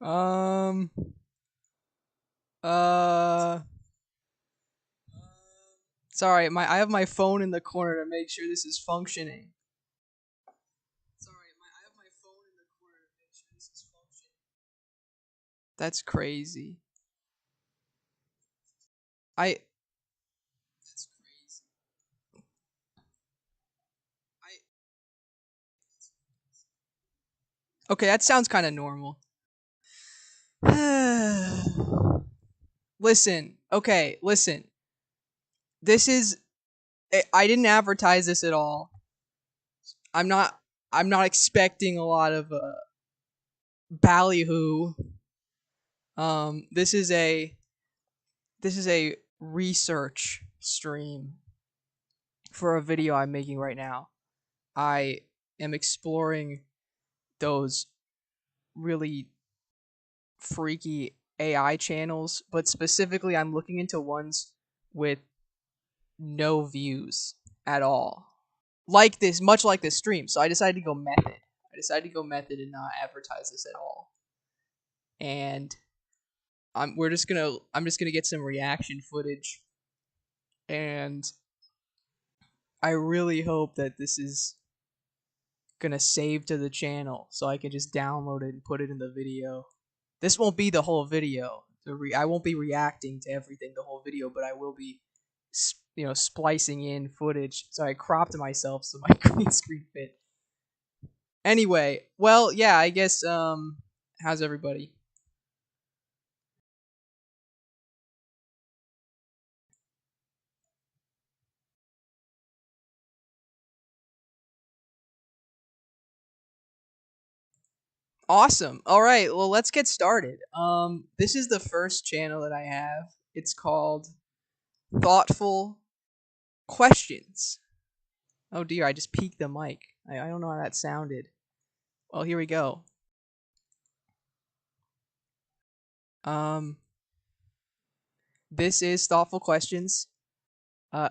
Um. Uh. Sorry, I have my phone in the corner to make sure this is functioning. I have my phone in the corner to make sure this is functioning. That's crazy. I. That's crazy. I. Okay, that sounds kind of normal. Listen. Okay, listen. This is. I didn't advertise this at all. I'm not. I'm not expecting a lot of ballyhoo. This is a research stream for a video I'm making right now. I am exploring those really freaky AI channels, but specifically I'm looking into ones with no views at all. Like this, much like this stream. So I decided to go method. I decided to go method and not advertise this at all. And I'm just gonna get some reaction footage, and I really hope that this is gonna save to the channel so I can just download it and put it in the video. This won't be the whole video. I won't be reacting to everything the whole video, but I will be, splicing in footage. So I cropped myself so my green screen fit. Anyway, well, yeah, I guess. How's everybody? Awesome. All right, well, let's get started. This is the first channel that I have. It's called Thoughtful Questions. Oh dear, I just peeked the mic. I don't know how that sounded. Well, here we go. Um, this is Thoughtful Questions.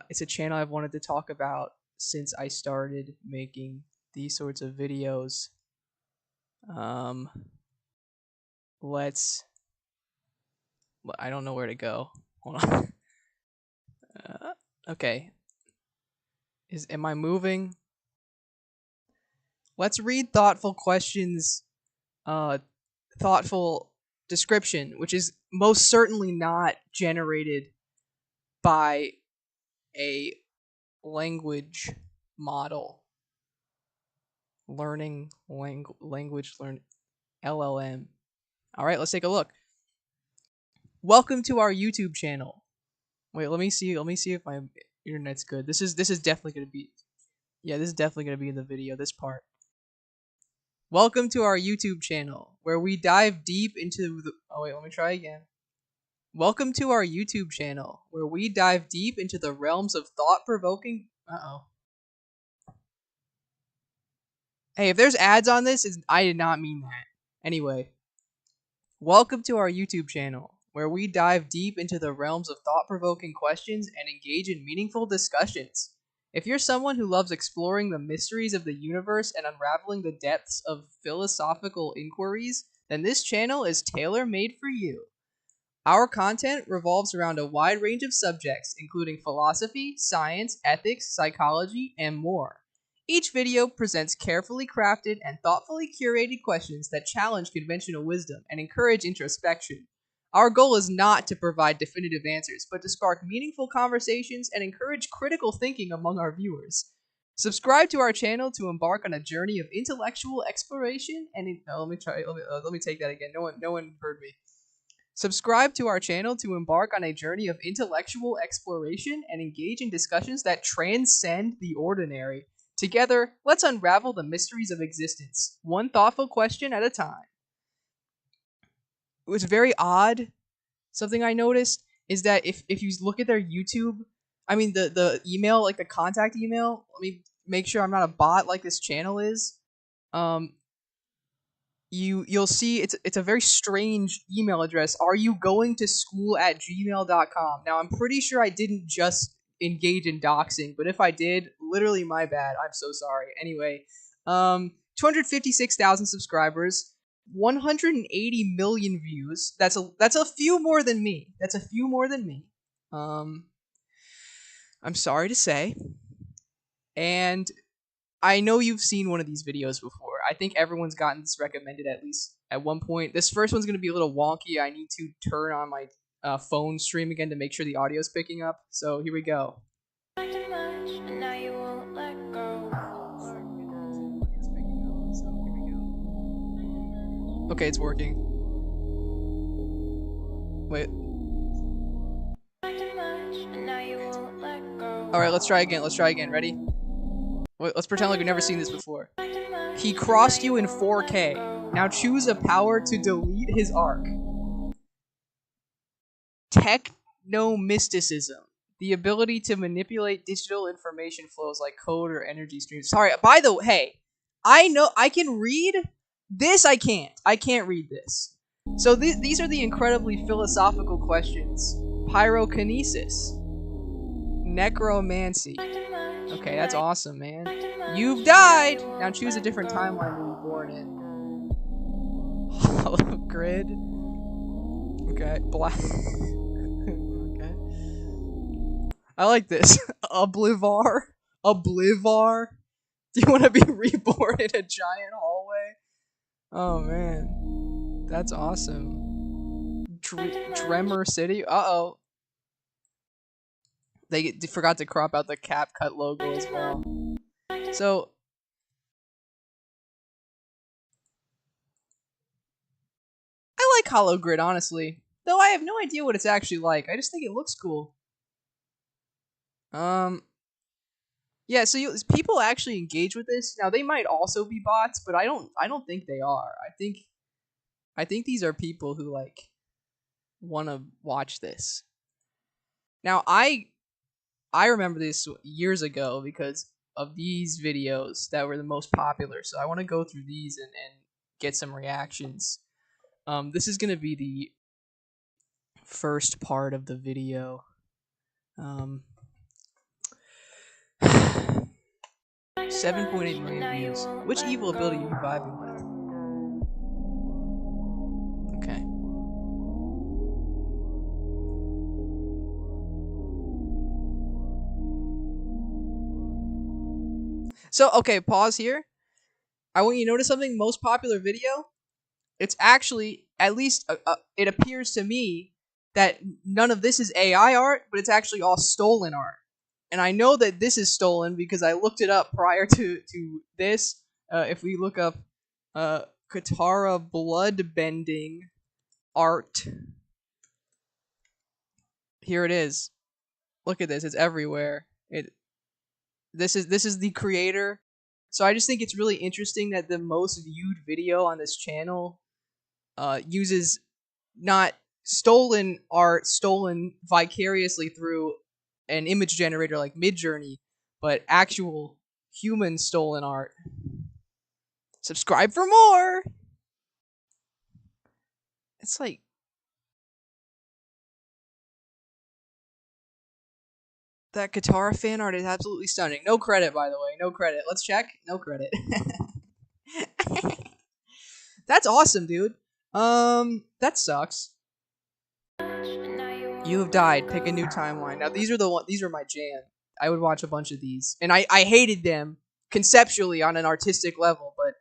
It's a channel I've wanted to talk about since I started making these sorts of videos. Um, let's. I don't know where to go. Hold on. Okay. Am I moving? Let's read Thoughtful Questions. Thoughtful description, which is most certainly not generated by a language model. Language learn LLM. All right, let's take a look. Welcome to our YouTube channel. Wait, let me see. Let me see if my internet's good. This is definitely gonna be. Yeah, this is definitely gonna be in the video. This part. Welcome to our YouTube channel, where we dive deep into the. Oh wait, let me try again. Welcome to our YouTube channel, where we dive deep into the realms of thought-provoking. Uh-oh. Hey, if there's ads on this, I did not mean that. Anyway, welcome to our YouTube channel, where we dive deep into the realms of thought-provoking questions and engage in meaningful discussions. If you're someone who loves exploring the mysteries of the universe and unraveling the depths of philosophical inquiries, then this channel is tailor-made for you. Our content revolves around a wide range of subjects, including philosophy, science, ethics, psychology, and more. Each video presents carefully crafted and thoughtfully curated questions that challenge conventional wisdom and encourage introspection. Our goal is not to provide definitive answers, but to spark meaningful conversations and encourage critical thinking among our viewers. Subscribe to our channel to embark on a journey of intellectual exploration and let me try. Let me take that again. No one heard me. Subscribe to our channel to embark on a journey of intellectual exploration and engage in discussions that transcend the ordinary. Together, let's unravel the mysteries of existence, one thoughtful question at a time. It was very odd. Something I noticed is that if you look at their YouTube, I mean the email, like the contact email, let me make sure I'm not a bot like this channel is. Um, you'll see it's a very strange email address. Are you going to school at gmail.com? Now I'm pretty sure I didn't just engage in doxing, but if I did, literally my bad. I'm so sorry. Anyway, 256,000 subscribers. 180 million views. That's a few more than me. That's a few more than me. Um, I'm sorry to say. And I know you've seen one of these videos before. I think everyone's gotten this recommended at least at one point. This first one's going to be a little wonky. I need to turn on my phone stream again to make sure the audio's picking up. So here we go. Okay, it's working. Wait. Alright, let's try again. Let's try again. Ready? Wait, let's pretend like we've never seen this before. He crossed you in 4K. Now choose a power to delete his arc. Technomysticism. The ability to manipulate digital information flows like code or energy streams. Sorry, by the way, hey, I know I can read this. I can't read this. So these are the incredibly philosophical questions. Pyrokinesis. Necromancy. Okay, that's awesome, man. You've died! Now choose a different timeline to be born in. Hollow grid. Okay, black. Okay. I like this. Oblivar. Oblivar. Do you want to be reborn in a giant hallway? Oh, man. That's awesome. Tremor City? Uh-oh. They forgot to crop out the CapCut logo as well. So, I like Hollow Grid, honestly. Though I have no idea what it's actually like. I just think it looks cool. Yeah, so people actually engage with this. Now they might also be bots, but I don't think they are. I think these are people who like want to watch this. Now I remember this years ago because of these videos that were the most popular. So I want to go through these and get some reactions. This is gonna be the first part of the video. 7.8 million views. Which evil ability are you vibing with? Okay. So, okay, pause here. I want you to notice something. Most popular video. It's actually, at least it appears to me, that none of this is AI art, but it's actually all stolen art. And I know that this is stolen because I looked it up prior to this. If we look up Katara bloodbending art, here it is. Look at this; it's everywhere. This is the creator. So I just think it's really interesting that the most viewed video on this channel uses not stolen art stolen vicariously through an image generator like Midjourney, but actual human stolen art. Subscribe for more. It's like that Katara fan art is absolutely stunning. No credit, by the way. No credit. Let's check. No credit. That's awesome, dude. That sucks. You have died. Pick a new timeline. Now these are the one. These are my jam. I would watch a bunch of these, and I hated them conceptually on an artistic level, but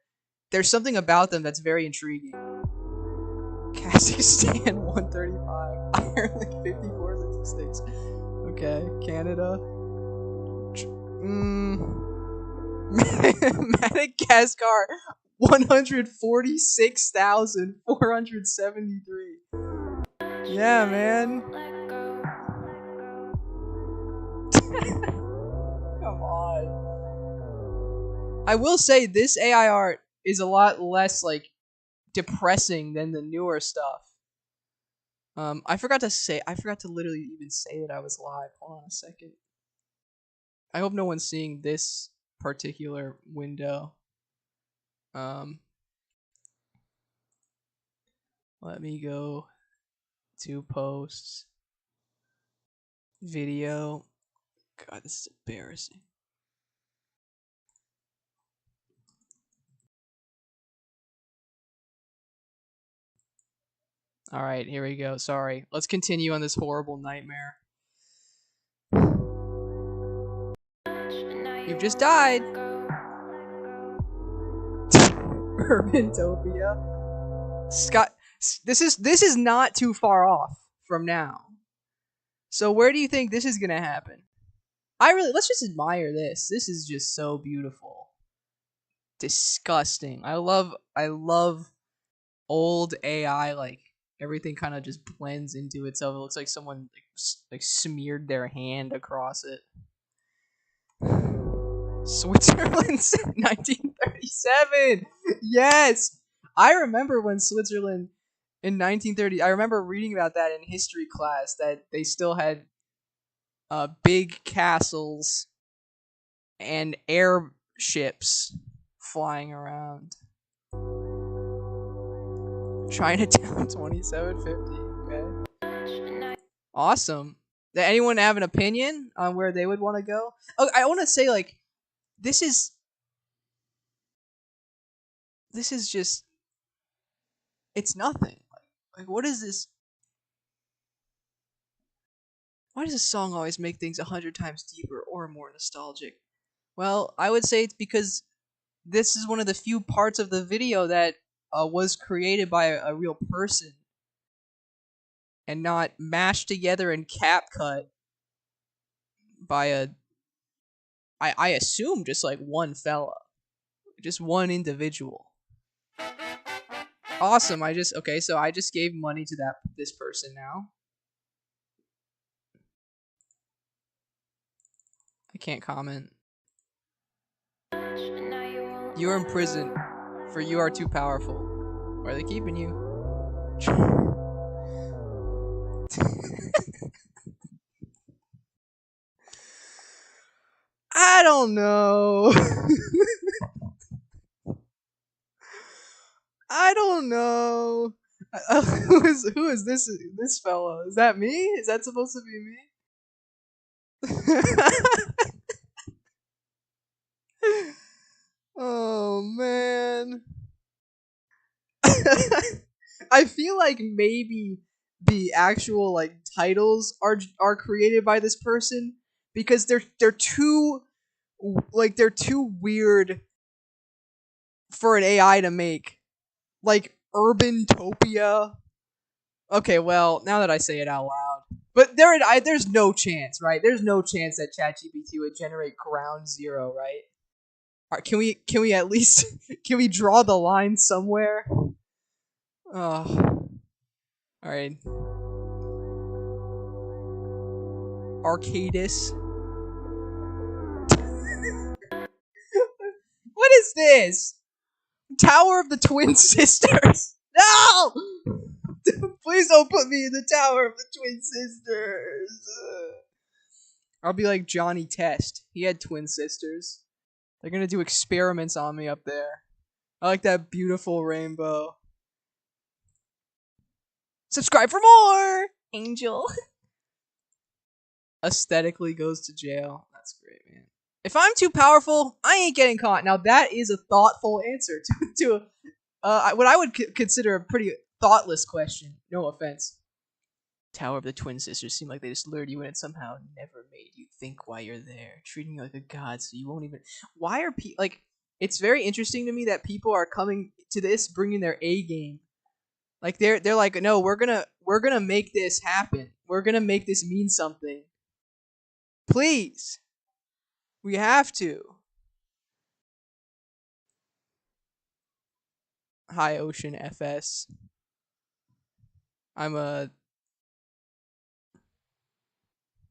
there's something about them that's very intriguing. Kazakhstan 135, Ireland 54 statistics. Okay, Canada. Madagascar 146,473. Yeah, man. Come on. I will say this AI art is a lot less like depressing than the newer stuff. I forgot to literally even say that I was live. Hold on a second. I hope no one's seeing this particular window. Let me go to posts. Video. God, this is embarrassing. All right, here we go. Sorry. Let's continue on this horrible nightmare. You've just died. Urbantopia. Scott, this is not too far off from now. So where do you think this is gonna happen? Let's just admire this. This is just so beautiful. Disgusting. I love old AI. Like everything kind of just blends into itself. It looks like someone like smeared their hand across it. Switzerland, 1937. Yes, I remember when Switzerland in 1930. I remember reading about that in history class that they still had big castles and airships flying around. Chinatown, 2750. Okay. Awesome. Does anyone have an opinion on where they would want to go? Oh, I want to say like this is just it's nothing. Like what is this? Why does a song always make things 100 times deeper or more nostalgic? Well, I would say it's because this is one of the few parts of the video that was created by a real person and not mashed together and CapCut by I assume just like one fella, just one individual. Awesome. So I just gave money to this person now. I can't comment. You are in prison, for you are too powerful. Where are they keeping you? I don't know. I don't know. Who is this fellow? Is that me? Is that supposed to be me? Oh man. I feel like maybe the actual like titles are created by this person because they're too they're too weird for an AI to make. Like Urbantopia. Okay, well, now that I say it out loud. But there's no chance, right? There's no chance that ChatGPT would generate Ground Zero, right? Can we at least can we draw the line somewhere? Oh, all right. Arcadis. What is this? Tower of the Twin Sisters. No! Please don't put me in the Tower of the Twin Sisters. I'll be like Johnny Test. He had twin sisters. They're gonna do experiments on me up there. I like that beautiful rainbow. Subscribe for more! Angel. Aesthetically goes to jail. That's great, man. If I'm too powerful, I ain't getting caught. Now that is a thoughtful answer to what I would consider a pretty thoughtless question. No offense. Tower of the Twin Sisters seem like they just lured you in and somehow never made you think why you're there, treating you like a god so you won't even. Why are people like? It's very interesting to me that people are coming to this bringing their A game. Like they're like, no, we're gonna make this happen. We're gonna make this mean something. Please, we have to. High Ocean FS. I'm a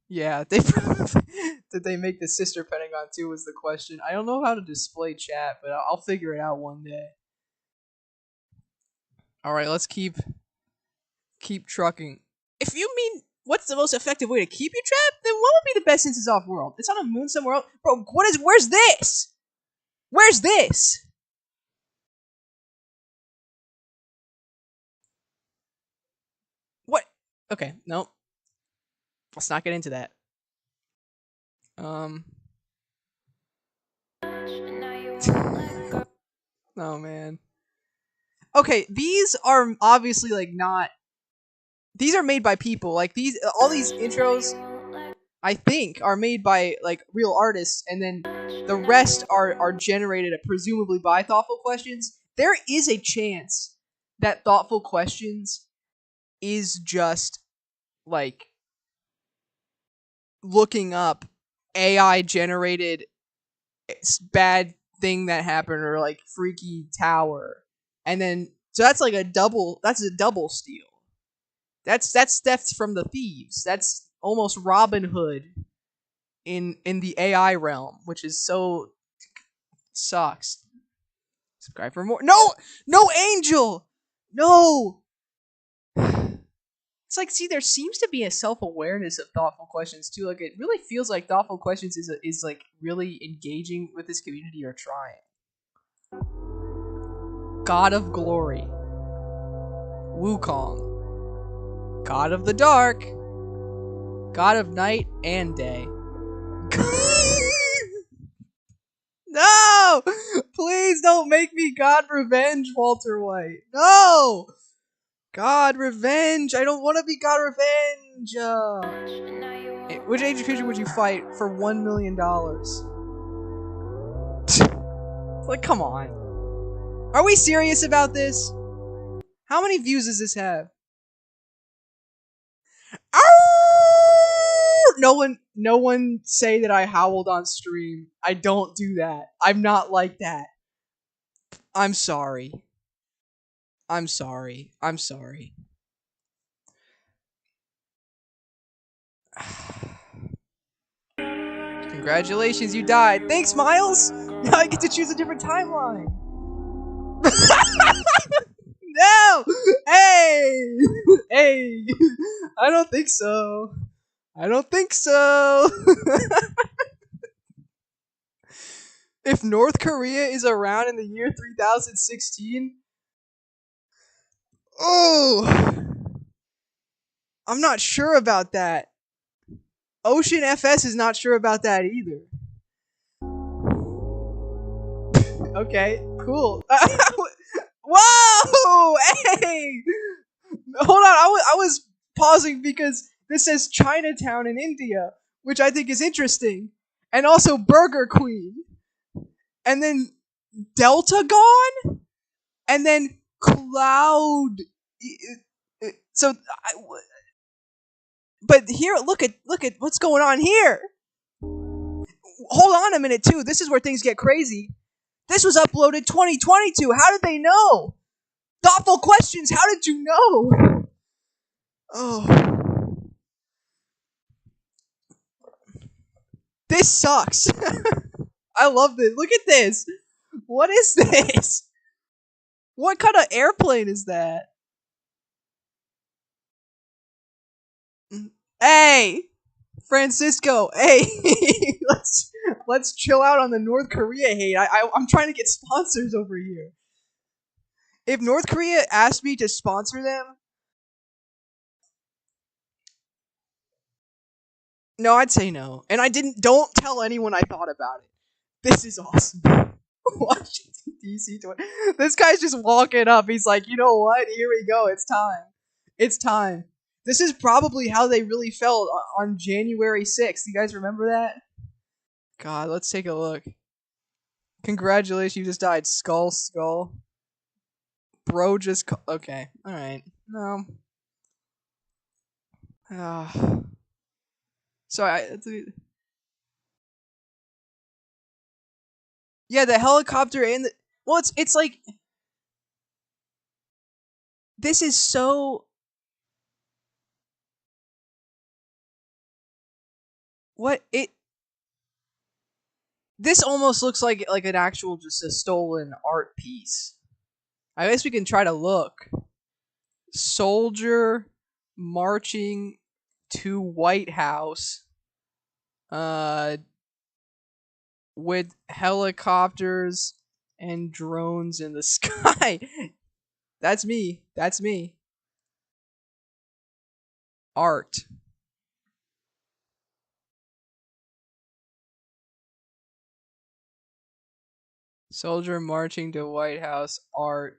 Yeah, they did they make the sister Pentagon too was the question. I don't know how to display chat, but I'll figure it out one day. All right, let's keep trucking. If you mean what's the most effective way to keep you trapped, then what would be the best instance off world? It's on a moon somewhere else, bro. Where's this? Where's this? What? Okay, no, let's not get into that. Um. Oh man. Okay, these are obviously like not these are made by people. Like these, all these intros, I think, are made by like real artists, and then the rest are generated presumably by thoughtful questions. There is a chance that thoughtful questions is just like looking up AI generated bad thing that happened or like freaky tower, and then so that's like a double. That's a double steal. That's theft from the thieves. That's almost Robin Hood in the AI realm, which is so sucks. Subscribe for more. No, no angel, no. It's like, see, there seems to be a self awareness of thoughtful questions too. Like, it really feels like thoughtful questions is like really engaging with this community or trying. God of Glory, Wukong, God of the Dark, God of Night and Day. No! Please don't make me God Revenge, Walter White. No! God Revenge! I don't want to be God Revenge! Which age creature would you fight for $1 million? Like, come on. Are we serious about this? How many views does this have? Ow! No one say that I howled on stream. I don't do that. I'm not like that. I'm sorry. I'm sorry. I'm sorry. Congratulations, you died. Thanks, Miles. Now I get to choose a different timeline. No! Hey! Hey! I don't think so. I don't think so. If North Korea is around in the year 3016, oh, I'm not sure about that. Ocean FS is not sure about that either. Okay, cool. Whoa! Hey! Hold on, I was pausing because this says Chinatown in India, which I think is interesting. And also Burger Queen. And then Delta Gone? And then Cloud. So, but here, look at what's going on here. Hold on a minute, too. This is where things get crazy. This was uploaded 2022. How did they know? Thoughtful questions. How did you know? Oh, this sucks. I love this. Look at this. What is this? What kind of airplane is that? Hey, Francisco. Hey, let's chill out on the North Korea hate. I'm trying to get sponsors over here. If North Korea asked me to sponsor them, no, I'd say no. And I didn't. Don't tell anyone I thought about it. This is awesome. Washington D.C. This guy's just walking up. He's like, you know what? Here we go. It's time. It's time. This is probably how they really felt on January 6th. You guys remember that? God, let's take a look. Congratulations, you just died. Skull, skull. Bro just... Okay, alright. No. So, yeah, the helicopter and the... Well, it's like... This is so... What? This almost looks like an actual just a stolen art piece. I guess we can try to look. Soldier marching to White House with helicopters and drones in the sky. That's me. That's me. Art. Soldier marching to White House art.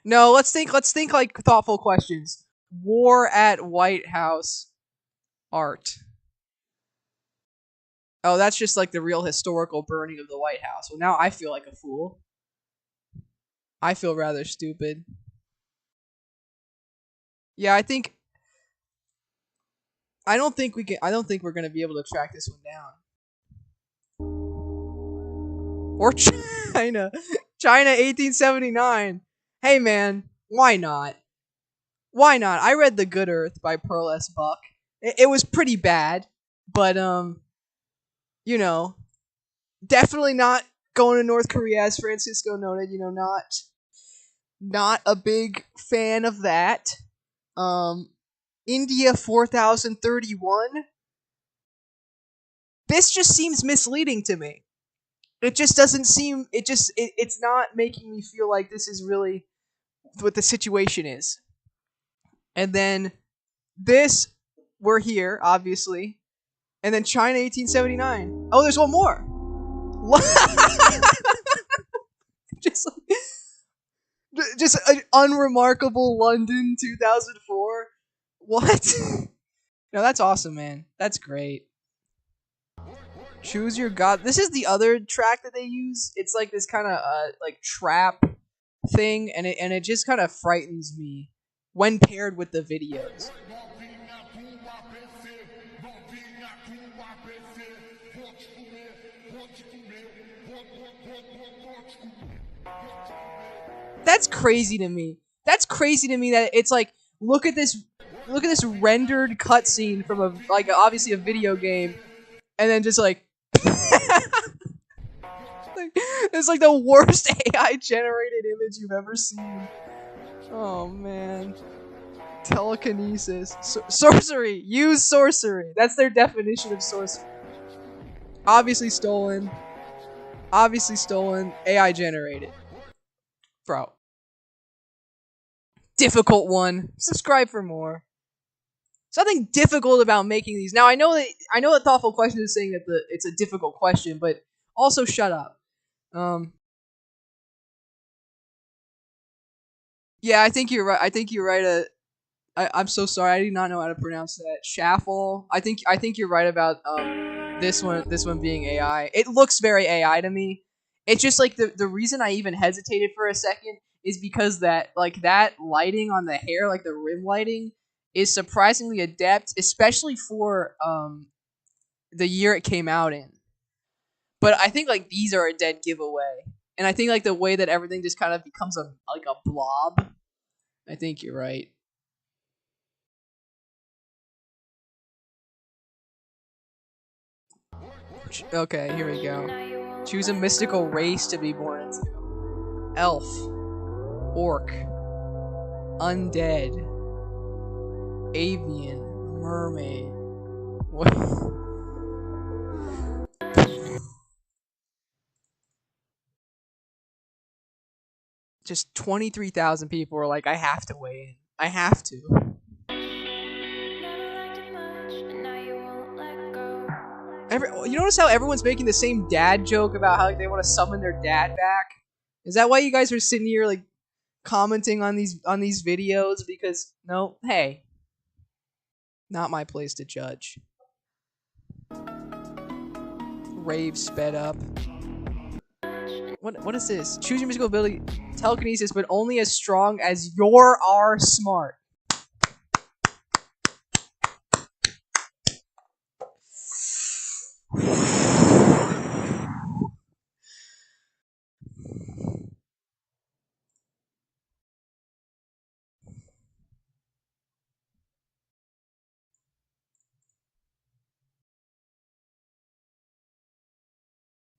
No, let's think like thoughtful questions. War at White House art. Oh, that's just like the real historical burning of the White House. Well, now I feel like a fool. I feel rather stupid. Yeah, I don't think we can. I don't think we're gonna be able to track this one down. Or China, China, 1879. Hey man, why not? Why not? I read The Good Earth by Pearl S. Buck. It was pretty bad, but you know, definitely not going to North Korea, as Francisco noted. You know, not a big fan of that. Um, India 4031. This just seems misleading to me. It just doesn't seem. It's not making me feel like this is really what the situation is. And then this, we're here, obviously. And then China 1879. Oh, there's one more. just just an unremarkable London 2004. What? No, that's awesome, man. That's great. Choose your god. This is the other track that they use. It's like this kind of like trap thing, and it just kind of frightens me when paired with the videos. That's crazy to me. That's crazy to me that it's like look at this rendered cutscene from a like obviously a video game, and then just like it's like the worst AI generated image you've ever seen. Oh man. Telekinesis. Sorcery. Use sorcery. That's their definition of sorcery. Obviously stolen. Obviously stolen. AI generated. Bro. Difficult one. Subscribe for more. Something difficult about making these. Now I know that thoughtful question is saying that it's a difficult question, but also shut up. Um yeah, I think you're right. I think you're right. I'm so sorry. I do not know how to pronounce that. Shaffle. I think you're right about this one being AI. It looks very AI to me. It's just like the reason I even hesitated for a second is because that lighting on the hair, like the rim lighting, is surprisingly adept, especially for the year it came out in. But I think like these are a dead giveaway. And I think like the way that everything just kind of becomes a like a blob. I think you're right. Okay, here we go. Choose a mystical race to be born into. Elf, orc, undead, avian, mermaid. What? Just 23,000 people were like, I have to weigh in. I have to. You notice how everyone's making the same dad joke about how like, they want to summon their dad back? Is that why you guys are sitting here like commenting on these videos? Because no, hey, not my place to judge. Rave sped up. What is this? Choose your musical ability, telekinesis, but only as strong as your are smart.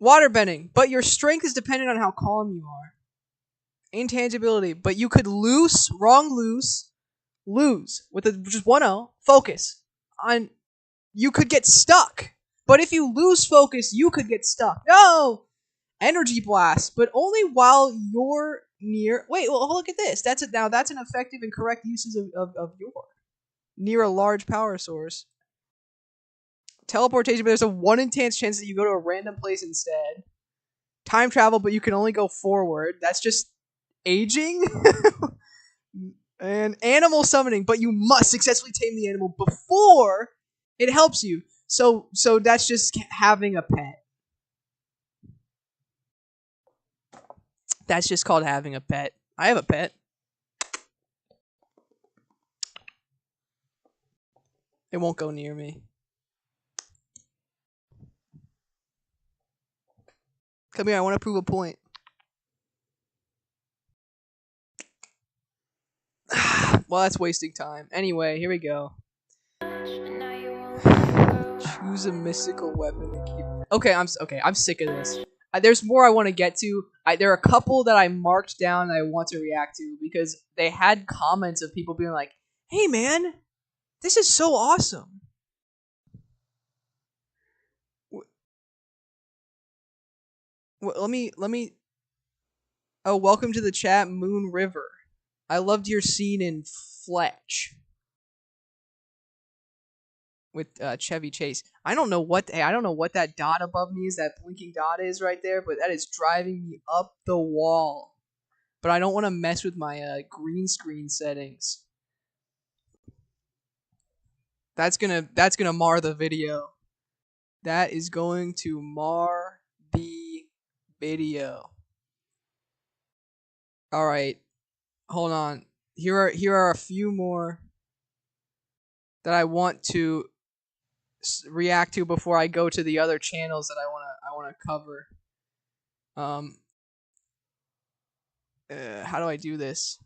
Waterbending, but your strength is dependent on how calm you are. Intangibility, but you could lose with just one O. Focus on. You could get stuck, but if you lose focus, you could get stuck. No, energy blast, but only while you're near. Wait, well, look at this. Now that's an effective and correct uses of your near a large power source. Teleportation, but there's a 1 in 10 chance that you go to a random place instead. Time travel, but you can only go forward. That's just aging, and animal summoning. But you must successfully tame the animal before it helps you. So that's just having a pet. That's just called having a pet. I have a pet. It won't go near me. Come here, I want to prove a point. Well, that's wasting time. Anyway, here we go. Choose a mystical weapon to keep. Okay, I'm sick of this. There's more I want to get to. There are a couple that I marked down that I want to react to because they had comments of people being like, "Hey, man, this is so awesome." Let me. Oh, welcome to the chat, Moon River. I loved your scene in Fletch with Chevy Chase. I don't know what that dot above me is. That blinking dot is right there, but that is driving me up the wall. But I don't want to mess with my green screen settings. That's gonna mar the video. That is going to mar the video. All right, hold on. Here are a few more that I want to react to before I go to the other channels that I wanna cover. How do I do this?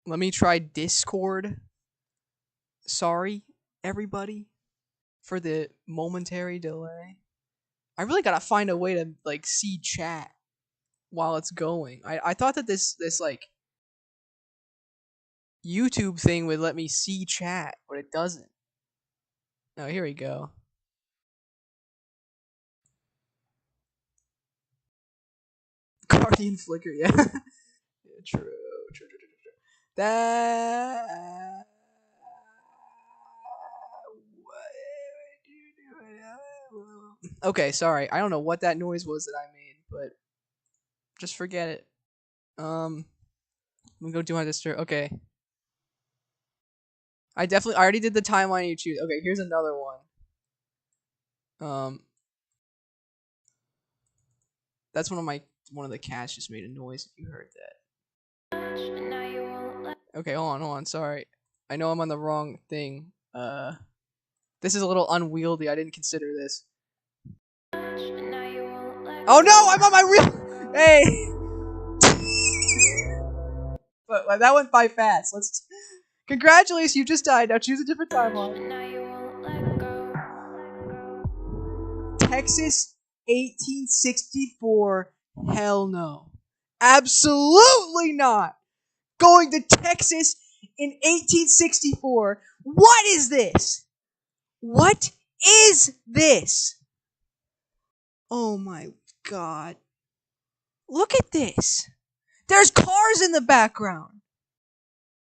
Let me try Discord. Sorry, everybody, for the momentary delay. I really gotta find a way to like see chat while it's going. I thought that this like YouTube thing would let me see chat, but it doesn't. Oh, here we go. Guardian flicker, yeah. Yeah, true. That. Okay, sorry. I don't know what that noise was that I made, but just forget it. I'm gonna go do my disturb. Okay. I already did the timeline you choose. Okay, here's another one. That's one of the cats just made a noise. If you heard that. Okay, hold on. Sorry, I know I'm on the wrong thing. This is a little unwieldy. I didn't consider this. Oh no, I'm on my real. Hey. But that went by fast. Congratulations, you just died. Now choose a different timeline. Texas, 1864. Hell no. Absolutely not. Going to Texas in 1864. What is this? What is this? Oh my god. Look at this. There's cars in the background.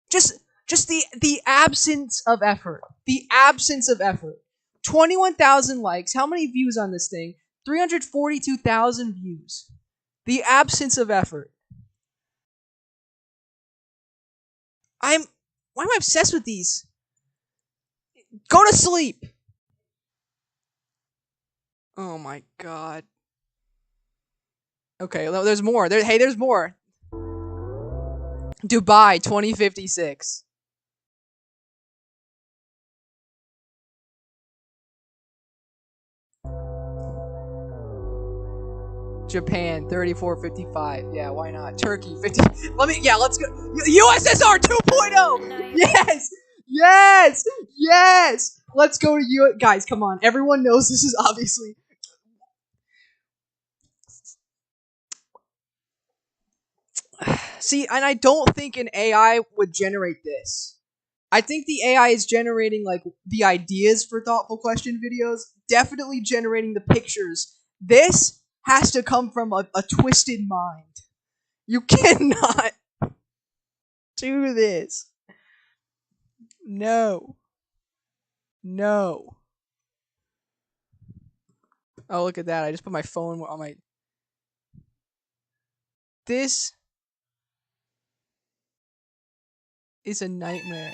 Just the absence of effort. The absence of effort. 21,000 likes. How many views on this thing? 342,000 views. The absence of effort. Why am I obsessed with these? Go to sleep. Oh my god. Okay, there's more. There's more. Dubai 2056. Japan 3455. Yeah, why not? Turkey 50. Let's go. USSR 2.0. Yes. Let's go to you guys. Come on. Everyone knows this is obviously. See, and I don't think an AI would generate this. I think the AI is generating like the ideas for thoughtful question videos, definitely generating the pictures. This has to come from a twisted mind. You cannot. do this. No. No. Oh, look at that. I just put my phone on my... This is a nightmare.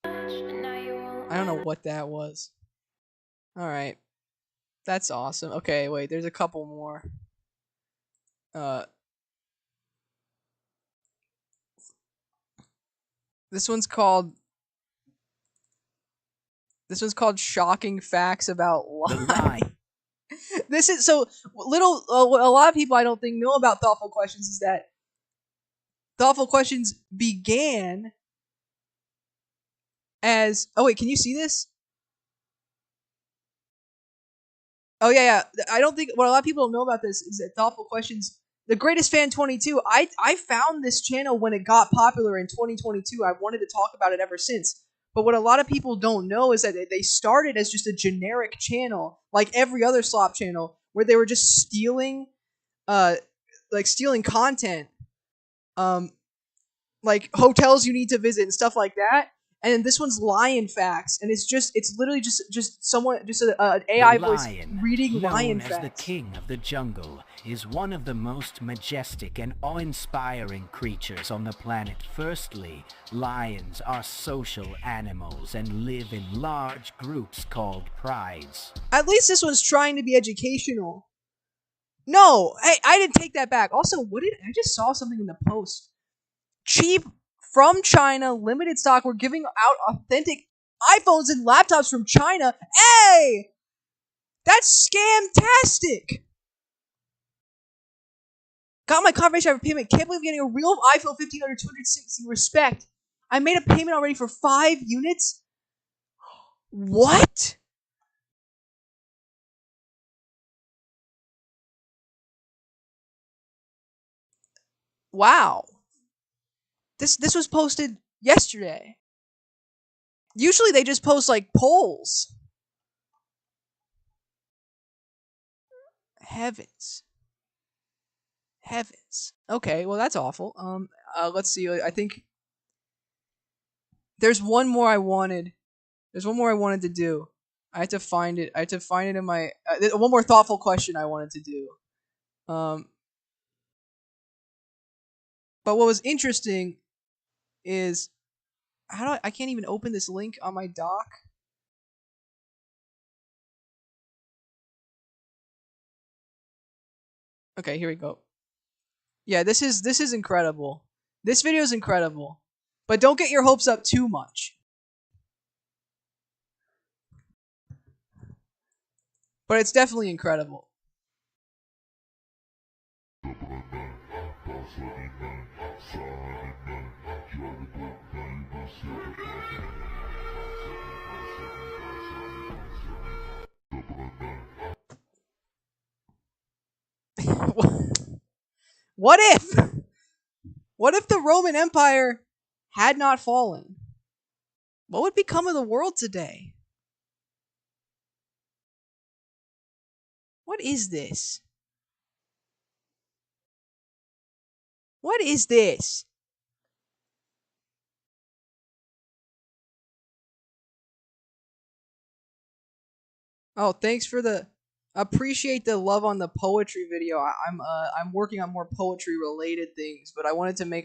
I don't know what that was. Alright. That's awesome. Okay, wait. There's a couple more. Uh... This one's called... This one's called Shocking Facts About Life. This is so little. What a lot of people I don't think know about thoughtful questions is that thoughtful questions began as. Oh wait, can you see this? Oh yeah. I don't think what a lot of people don't know about this is that thoughtful questions. The Greatest Fan 22. I found this channel when it got popular in 2022. I wanted to talk about it ever since. But what a lot of people don't know is that they started as just a generic channel, like every other Slop channel, where they were just stealing, stealing content, um, like hotels you need to visit and stuff like that. And this one's lion facts, and it's literally just someone an AI voice reading lion facts. Known as the king of the jungle, is one of the most majestic and awe-inspiring creatures on the planet. Firstly, lions are social animals and live in large groups called prides. At least this one's trying to be educational. No, I didn't take that back. Also, I just saw something in the post. Cheap from China, limited stock. We're giving out authentic iPhones and laptops from China. Hey! That's scamtastic! Got my confirmation of payment. Can't believe I'm getting a real iPhone 15 under 260. Respect. I made a payment already for 5 units? What? Wow. This was posted yesterday. Usually they just post like polls. Heavens. Okay, well that's awful. Let's see. I think there's one more I wanted. There's one more I wanted to do. I had to find it. I had to find it in my one more thoughtful question I wanted to do. But what was interesting is I can't even open this link on my doc. Okay, here we go. Yeah, this is incredible. This video is incredible. But don't get your hopes up too much. But it's definitely incredible. What if? What if the Roman Empire had not fallen? What would become of the world today? What is this? What is this? Oh, thanks for the appreciate the love on the poetry video. I'm working on more poetry related things, but I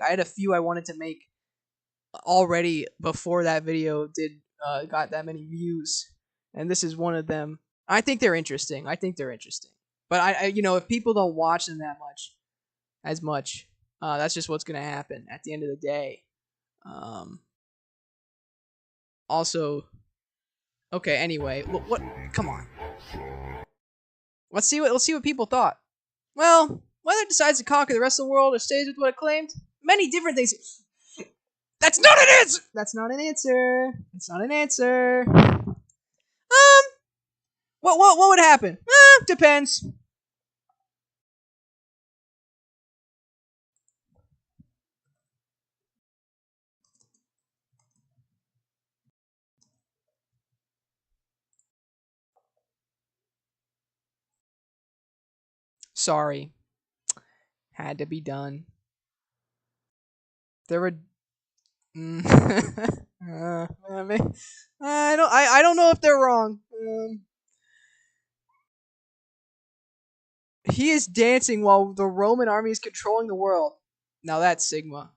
had a few I wanted to make already before that video got that many views, and this is one of them. I think they're interesting. But if people don't watch them as much, that's just what's gonna happen at the end of the day. Also, okay. Anyway, what? Come on. Let's see what people thought. Well, whether it decides to conquer the rest of the world or stays with what it claimed, many different things. That's not an answer. What would happen? Depends. Sorry. Had to be done. There were Mm. I don't know if they're wrong. He is dancing while the Roman army is controlling the world. Now that's Sigma.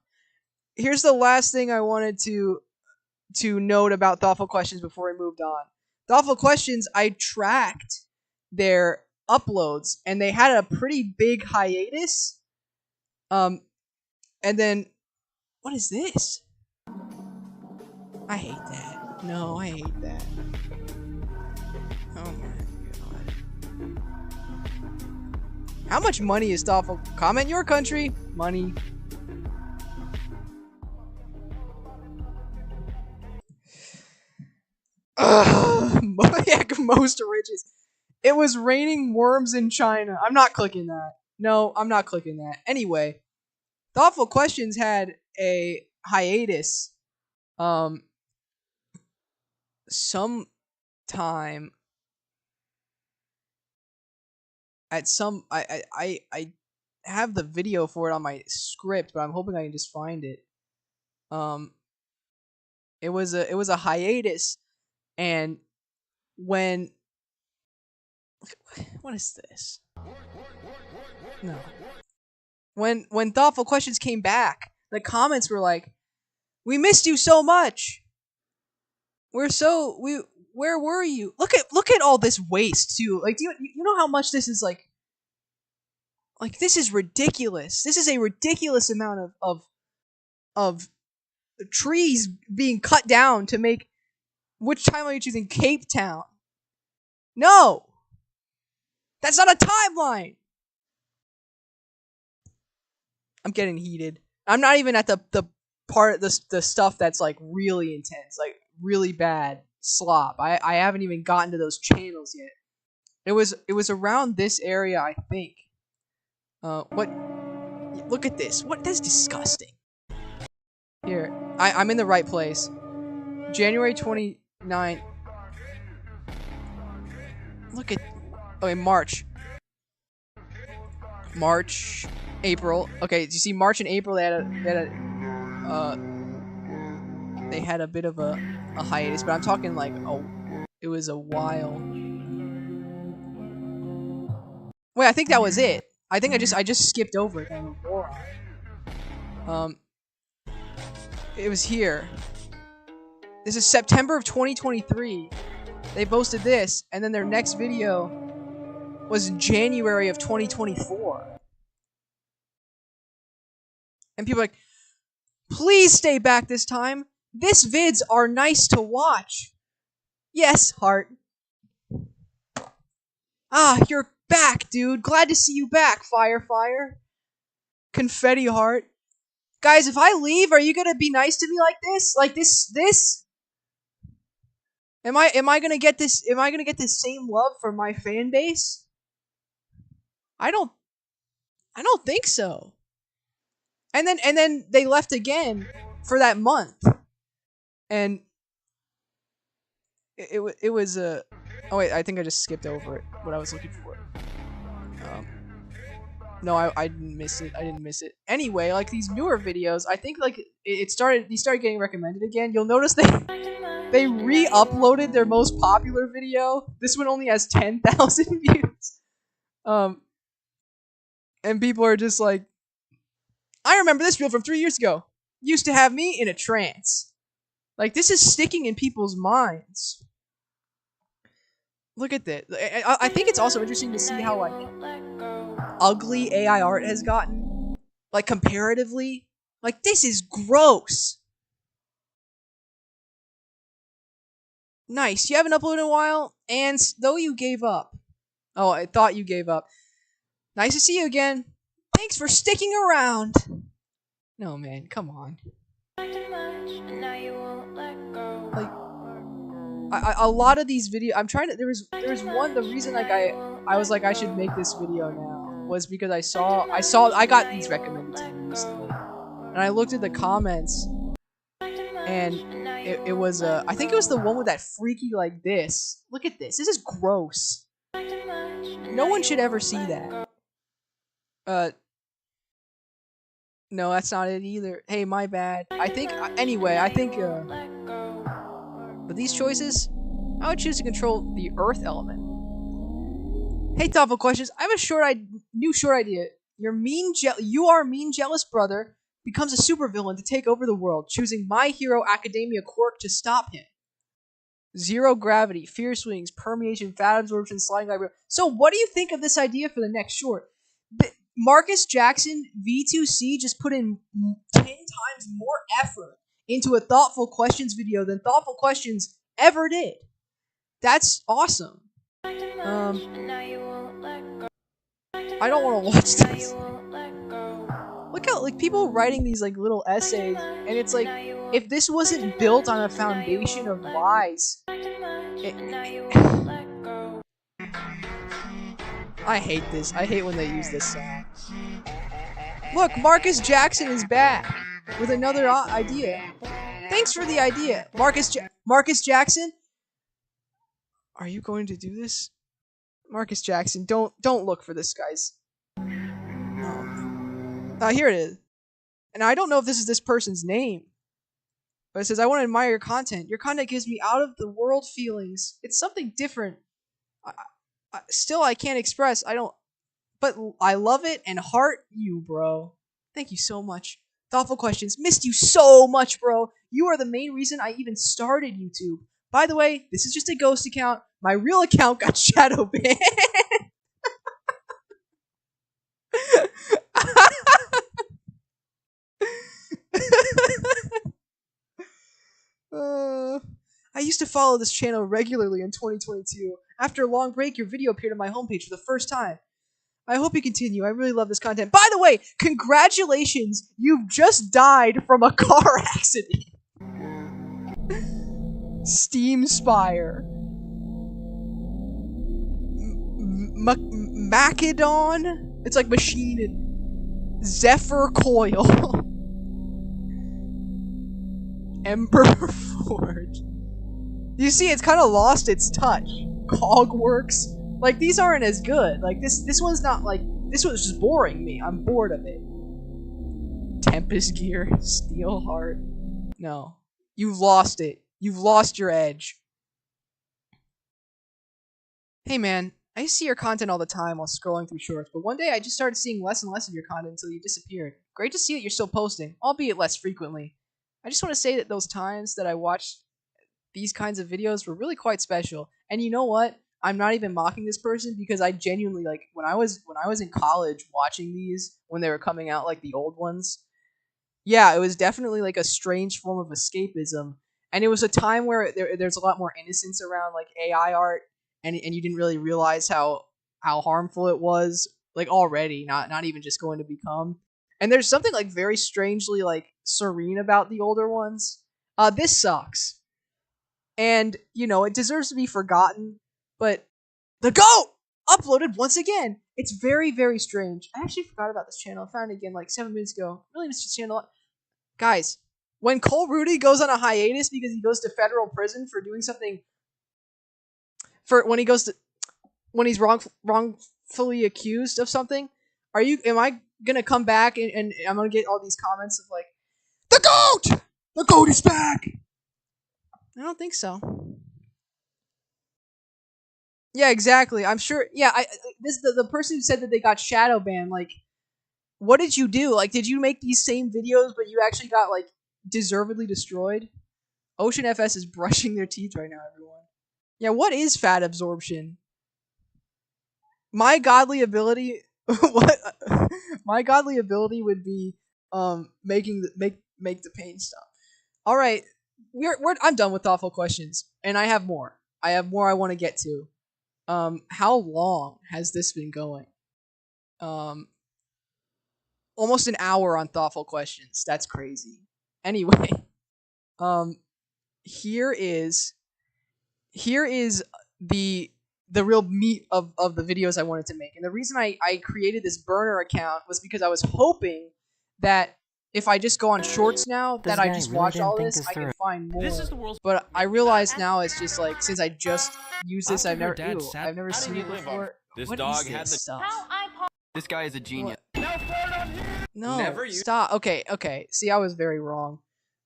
Here's the last thing I wanted to note about thoughtful questions before we moved on. Thoughtful questions, I tracked their uploads and they had a pretty big hiatus. And then what is this? I hate that. No, I hate that. Oh my god. How much money is thoughtful? Comment your country. Money. Most riches. It was raining worms in China. I'm not clicking that. No, I'm not clicking that. Anyway, thoughtful questions had a hiatus. Some time at some I have the video for it on my script, but I'm hoping I can just find it. Um, it was a hiatus, and when what is this? No. When thoughtful questions came back, the comments were like, "We missed you so much. We where were you? Look at all this waste too. Like, do you know how much this is like this is ridiculous. This is a ridiculous amount of trees being cut down to make. Which time are you choosing? Cape Town? No, that's not a timeline. I'm getting heated. I'm not even at the part the stuff that's like really intense, like really bad slop. I haven't even gotten to those channels yet. It was around this area, I think. What? Look at this. What? That's disgusting. Here, I'm in the right place. January 29th. Look at. Okay, March, April. Okay, do you see March and April? They had a bit of a hiatus, but I'm talking like it was a while. Wait, I think that was it. I think I just skipped over it. I'm a moron. Um, it was here. This is September of 2023. They posted this, and then their next video was in January of 2024. And people are like, please stay back this time. This vids are nice to watch. Yes, heart. Ah, you're back, dude. Glad to see you back, Fire. Confetti heart. Guys, if I leave, are you gonna be nice to me like this? Like this? Am I gonna get this? Am I gonna get this same love from my fan base? I don't I don't think so. And then they left again for that month, and it was a. Oh wait, I think I just skipped over it. What I was looking for. Um, no, I didn't miss it. I didn't miss it. Anyway, like these newer videos, I think like it started. These started getting recommended again. You'll notice they re-uploaded their most popular video. This one only has 10,000 views. Um, and people are just like, I remember this video from 3 years ago. Used to have me in a trance. Like, this is sticking in people's minds. Look at that. I think it's also interesting to see how, like, ugly AI art has gotten. Like, comparatively. Like, this is gross. Nice. You haven't uploaded in a while, and though you gave up. Oh, I thought you gave up. Nice to see you again. Thanks for sticking around. No, man, come on. Like, a lot of these videos, I'm trying to. There was one. The reason like I was like I should make this video now was because I got these recommended to me recently, and I looked at the comments, and it was I think it was the one with that freaky like this. Look at this. This is gross. No one should ever see that. No, that's not it either. Hey, my bad. I think anyway. I think with these choices, I would choose to control the Earth element. Hey, thoughtful questions. I have a new short idea. You are mean, jealous brother becomes a supervillain to take over the world, choosing My Hero Academia quirk to stop him. Zero gravity, fear swings, permeation, fat absorption, sliding library. So, what do you think of this idea for the next short? Marcus Jackson V2C just put in 10 times more effort into a thoughtful questions video than thoughtful questions ever did. That's awesome. I don't want to watch this. Look how like people writing these like little essays, and it's like if this wasn't built on a foundation of lies, I hate this. I hate when they use this song. Look, Marcus Jackson is back with another idea. Thanks for the idea, Marcus Jackson. Are you going to do this, Marcus Jackson? Don't look for this, guys. Here it is. And I don't know if this is this person's name, but it says, I want to admire your content. Your content gives me out of the world feelings. It's something different. Still, I can't express. But I love it and heart you, bro. Thank you so much. Thoughtful questions. Missed you so much, bro. You are the main reason I even started YouTube. By the way, this is just a ghost account. My real account got shadow banned. I used to follow this channel regularly in 2022. After a long break, your video appeared on my homepage for the first time. I hope you continue. I really love this content. By the way, congratulations! You've just died from a car accident. Steam Spire. Macedon? It's like machine and Zephyr Coil. Ember Forge. You see, it's kind of lost its touch. Cogworks. Like, these aren't as good. Like, this one's not like... This one's just boring me. I'm bored of it. Tempest Gear. Steel Heart. No. You've lost it. You've lost your edge. Hey, man. I see your content all the time while scrolling through shorts, but one day I just started seeing less and less of your content until you disappeared. Great to see that you're still posting, albeit less frequently. I just want to say that those times that I watched these kinds of videos were really quite special. And you know what? I'm not even mocking this person because I genuinely like when I was in college watching these when they were coming out, like the old ones. Yeah, it was definitely like a strange form of escapism, and it was a time where there's a lot more innocence around like AI art, and you didn't really realize how harmful it was like already, not even just going to become. And there's something like very strangely like serene about the older ones. This sucks, and you know it deserves to be forgotten. But the GOAT uploaded once again. It's very, very strange. I actually forgot about this channel. I found it again like 7 minutes ago. Really missed this channel. Guys, when Cole Rudy goes on a hiatus because he goes to federal prison for doing something, when he's wrongfully accused of something, am I gonna come back and I'm gonna get all these comments of like, the GOAT! The GOAT is back! I don't think so. Yeah, exactly. I'm sure. Yeah, the person who said that they got shadow banned. Like, what did you do? Like, did you make these same videos, but you actually got like deservedly destroyed? Ocean FS is brushing their teeth right now, everyone. Yeah, what is fat absorption? My godly ability, what? My godly ability would be make the pain stop. All right, I'm done with thoughtful questions, and I have more. I want to get to. How long has this been going? Almost an hour on thoughtful questions. That's crazy. Anyway, here is the real meat of the videos I wanted to make. And the reason I created this burner account was because I was hoping that if I just go on shorts now, that I just watch all this, I can find more. But I realize now it's just like, since I just used this, I've never seen it before. This What dog is had this the stuff? This guy is a genius. What? No, stop. Okay, okay. See, I was very wrong.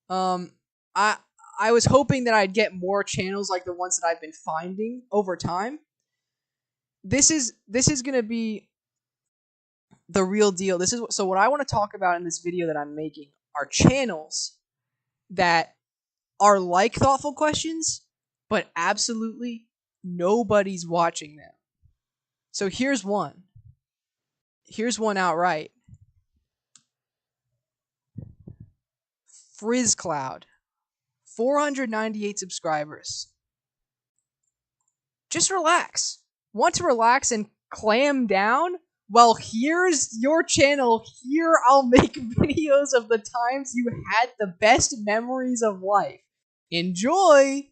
Um, I I was hoping that I'd get more channels like the ones that I've been finding over time. This is gonna be the real deal. This is so what I want to talk about in this video that I'm making are channels that are like thoughtful questions, but absolutely nobody's watching them. So here's one. Here's one outright. Frizz Cloud, 498 subscribers. Just relax. Want to relax and clam down? Well, here's your channel. Here I'll make videos of the times you had the best memories of life. Enjoy!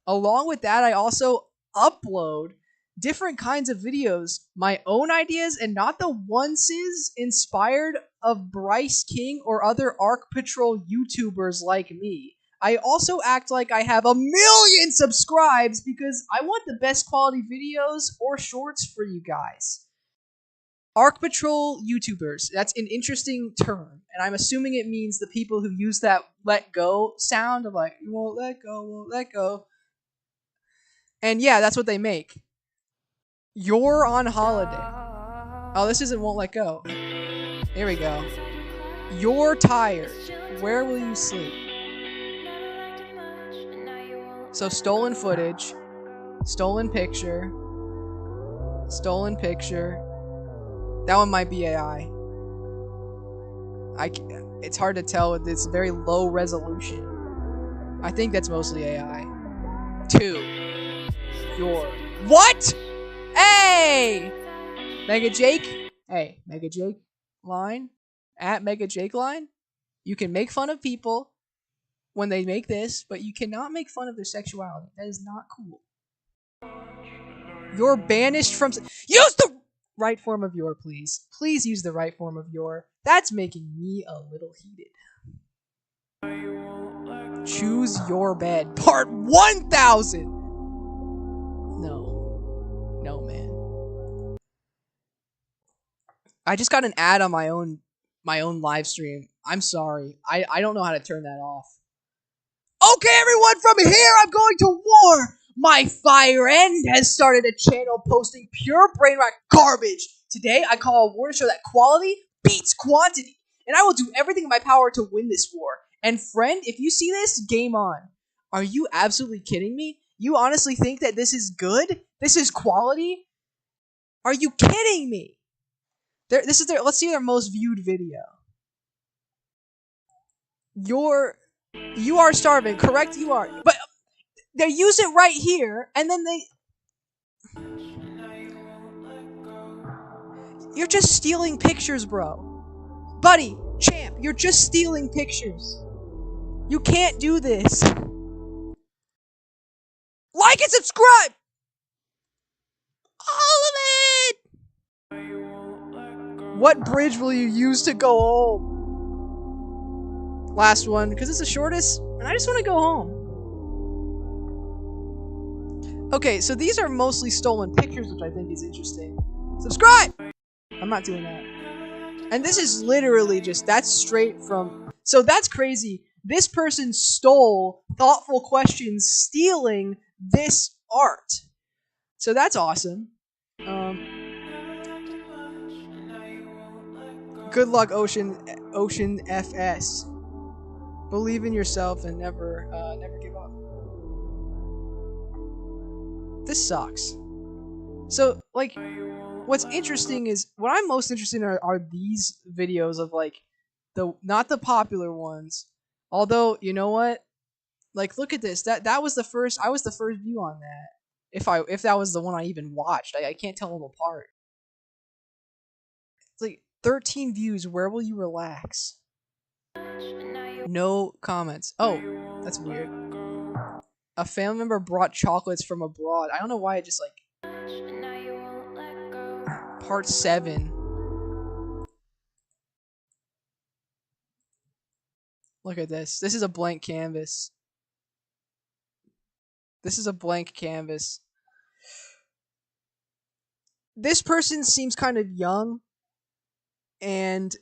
Along with that, I also upload different kinds of videos, my own ideas, and not the onces inspired of Bryce King or other Arc Patrol YouTubers like me. I also act like I have 1,000,000 subscribes because I want the best quality videos or shorts for you guys. Arc Patrol YouTubers, that's an interesting term, and I'm assuming it means the people who use that let go sound of like, you won't let go, won't let go. And yeah, that's what they make. You're on holiday. Oh, this isn't won't let go. Here we go. You're tired. Where will you sleep? So stolen footage, stolen picture, stolen picture. That one might be AI. It's hard to tell with this very low resolution. I think that's mostly AI. 2. Your what? Hey! Mega Jake. Hey, Mega Jake line. At Mega Jake line. You can make fun of people when they make this, but you cannot make fun of their sexuality. That is not cool. You're banished from. Use the right form of your, please. Please use the right form of your. That's making me a little heated. Choose your bed. Part 1000! No. No, man. I just got an ad on my own live stream. I'm sorry. I don't know how to turn that off. Okay, everyone, from here I'm going to war. My fire end has started a channel posting pure brain rot garbage. Today, I call a war to show that quality beats quantity, and I will do everything in my power to win this war. And friend, if you see this, game on. Are you absolutely kidding me? You honestly think that this is good? This is quality? Are you kidding me? This is their. Let's see their most viewed video. You are starving, correct? You are, but they use it right here, and then you're just stealing pictures, bro. Buddy, champ, you're just stealing pictures. You can't do this. Like and subscribe! All of it! What bridge will you use to go home? Last one, because it's the shortest, and I just want to go home. Okay, so these are mostly stolen pictures, which I think is interesting. Subscribe! I'm not doing that. And this is literally just, that's straight from, so that's crazy. This person stole thoughtful questions stealing this art. So that's awesome. Good luck, Ocean FS. Believe in yourself and never give up. This sucks. So, like, what's interesting is, what I'm most interested in are these videos of, like, not the popular ones. Although, you know what? Like, look at this. That was the first. I was the first view on that. If that was the one I even watched, I can't tell them apart. It's like 13 views. Where will you relax? No comments. Oh, that's weird. A family member brought chocolates from abroad. I don't know why it just like. Part 7. Look at this. This is a blank canvas. This is a blank canvas. This person seems kind of young, and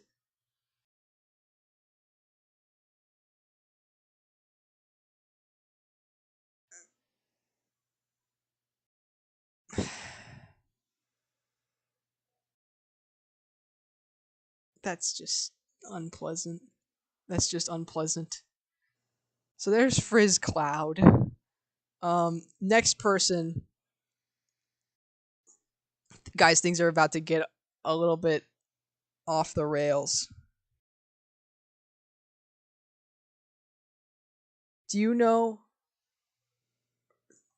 That's just unpleasant. That's just unpleasant. So there's Frizz Cloud. Next person, guys, things are about to get a little bit off the rails. Do you know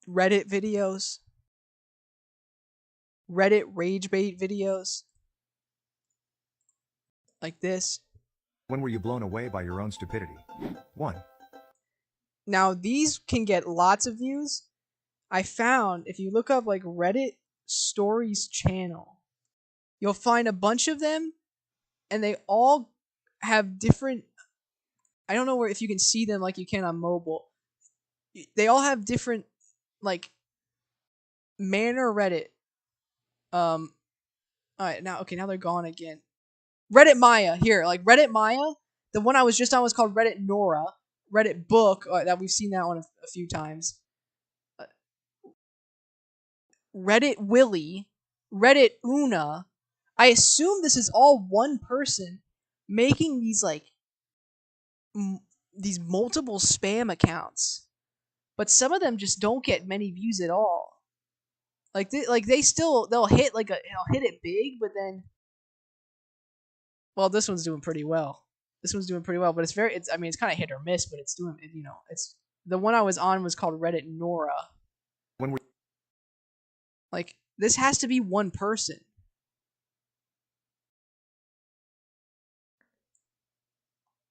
Reddit videos? Reddit rage bait videos? Like this? When were you blown away by your own stupidity? 1. Now, these can get lots of views. I found if you look up like Reddit stories channel, you'll find a bunch of them, and they all have different. I don't know where if you can see them like you can on mobile. They all have different like manner Reddit. All right, now okay, now they're gone again. Reddit Maya here, like Reddit Maya. The one I was just on was called Reddit Nora. Reddit Book that we've seen that one a few times. Reddit Willie, Reddit Una. I assume this is all one person making these like these multiple spam accounts, but some of them just don't get many views at all. Like they still they'll hit they'll hit it big, but then well this one's doing pretty well. This one's doing pretty well, but it's I mean it's kind of hit or miss, but it's doing it's the one I was on was called Reddit Nora. When were Like this has to be one person.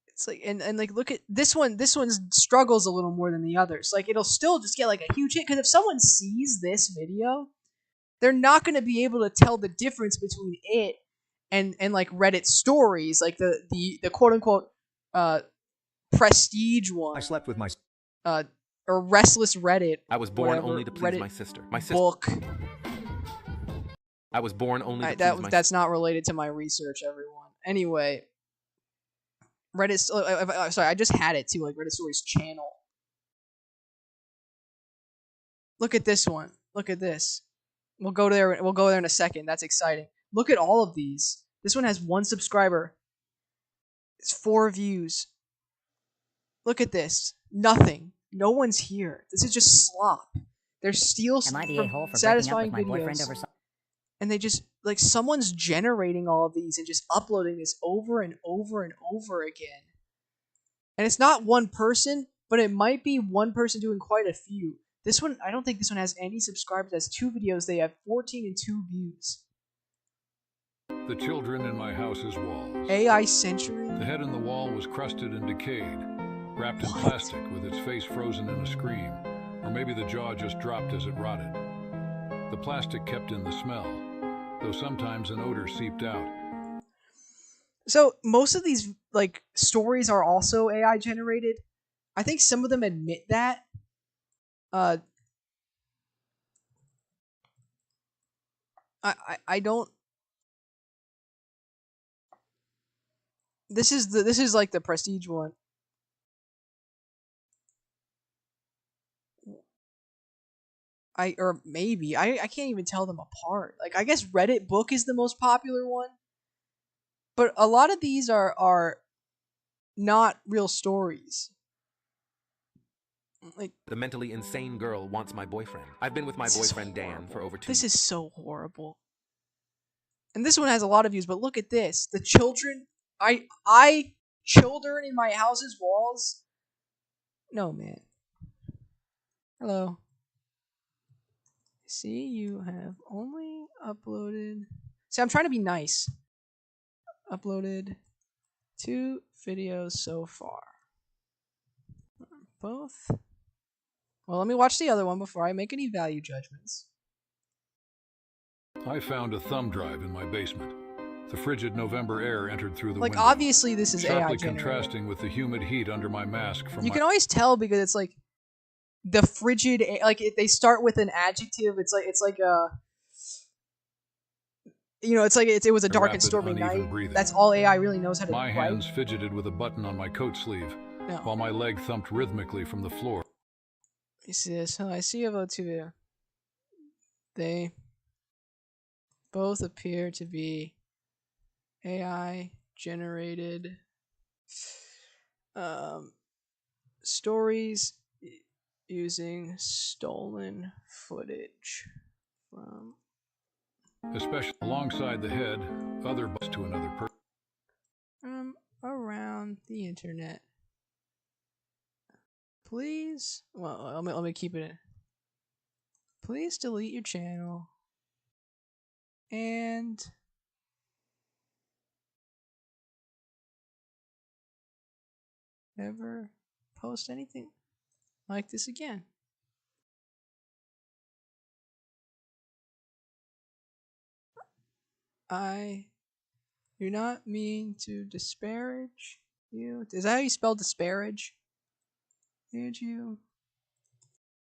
It's like and like look at this one. This one struggles a little more than the others. Like it'll still just get like a huge hit because if someone sees this video, they're not going to be able to tell the difference between it and like Reddit stories, like the quote unquote prestige one. I slept with my Or restless Reddit. I was born whatever, only to please Reddit my sister. My sister. book. I was born only to please my That's not related to my research, everyone. Anyway, Reddit. Sorry, I just had it too. Like Reddit stories channel. Look at this one. Look at this. We'll go there. We'll go there in a second. That's exciting. Look at all of these. This one has 1 subscriber. It's 4 views. Look at this. Nothing. No one's here. This is just slop. They're steal Am I the a-hole for breaking up satisfying with my videos. boyfriend over something? And they just like someone's generating all of these and just uploading this over and over and over again. And it's not one person, but it might be one person doing quite a few. This one, I don't think this one has any subscribers. It has 2 videos. They have 14 and 2 views. The children in my house's walls. AI Century? The head in the wall was crusted and decayed, wrapped in plastic with its face frozen in a scream, or maybe the jaw just dropped as it rotted. The plastic kept in the smell, though sometimes an odor seeped out. So most of these like stories are also AI generated. I think some of them admit that. I don't. This is like the prestige one. Or maybe I can't even tell them apart. Like I guess Reddit book is the most popular one, but a lot of these are not real stories. Like The mentally insane girl wants my boyfriend. I've been with my This is boyfriend Dan horrible. for over 2 this years. is so horrible. And this one has a lot of views, but look at this. The children, I children in my house's walls. No man. Hello. See, you have only uploaded. See, I'm trying to be nice. Uploaded 2 videos so far. Both. Well, let me watch the other one before I make any value judgments. I found a thumb drive in my basement. The frigid November air entered through the Like, window, obviously, this is AI sharply generated. contrasting with the humid heat under my mask from You my can always tell because it's like the frigid, like they start with an adjective. It's like a, it's like it was a dark and rapid, stormy uneven night. breathing. That's all AI really knows how to My do, right? hands fidgeted with a button on my coat sleeve, No. while my leg thumped rhythmically from the floor. You see this? I see about 2 there. They both appear to be AI generated stories using stolen footage from, Especially alongside the head, other bus to another person. Around the internet. Please, well, let me keep it in. Please delete your channel and never post anything like this again. I do not mean to disparage you. Is that how you spell disparage? Did you?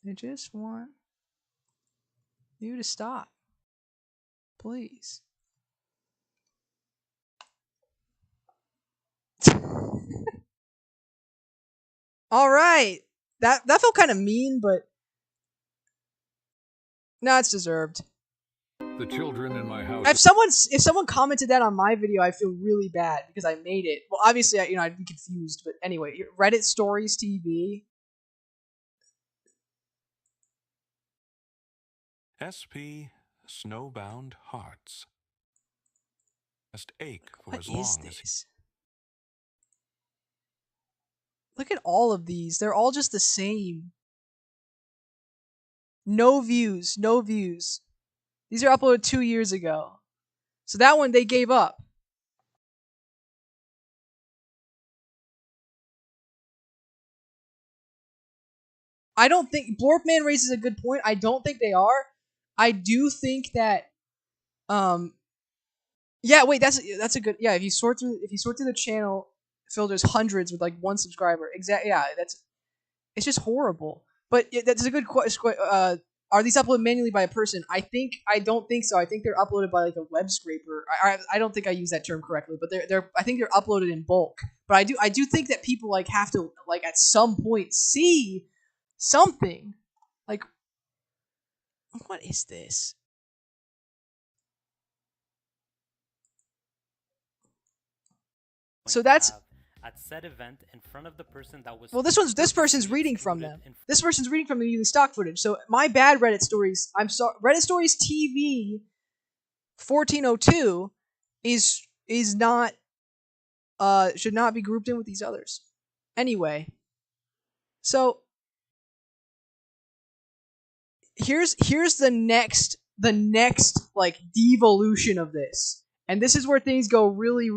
I just want you to stop. Please. All right. That felt kind of mean, but no, it's deserved. The children in my house. If someone commented that on my video, I feel really bad because I made it. Well, obviously, I'd be confused, but anyway, Reddit Stories TV. SP Snowbound Hearts. Just ache for What as long is as this? Look at all of these. They're all just the same. No views. No views. These are uploaded 2 years ago. So that one they gave up. I don't think Blorpman raises a good point. I don't think they are. I do think that yeah, wait, that's a good, yeah, if you sort through the channel filters hundreds with like one subscriber. Exactly. Yeah, it's just horrible. But that's a good question. Are these uploaded manually by a person? I don't think so. I think they're uploaded by like a web scraper. I don't think I use that term correctly, but I think they're uploaded in bulk. But I do think that people like have to like at some point see something. Like, what is this? So that's at said event in front of the person that was. Well, this person's reading from them. This person's reading from them using stock footage. So my bad, Reddit Stories. I'm sorry. Reddit Stories TV 1402 is not should not be grouped in with these others. Anyway, so here's the next like devolution of this, and this is where things go really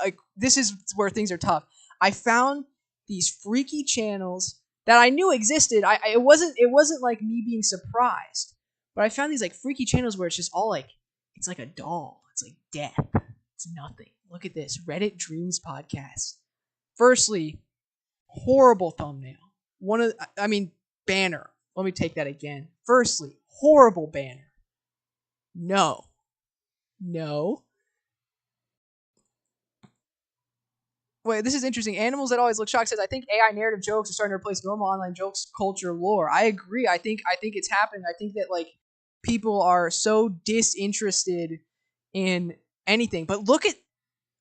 like, this is where things are tough. I found these freaky channels that I knew existed. It wasn't like me being surprised, but I found these like freaky channels where it's just all like, it's like a doll. It's like death. It's nothing. Look at this Reddit Dreams podcast. Firstly, horrible thumbnail. Banner. Let me take that again. Firstly, horrible banner. No. Wait, this is interesting. Animals that always look shocked says, I think AI narrative jokes are starting to replace normal online jokes culture lore. I agree. I think it's happening. I think that like people are so disinterested in anything. But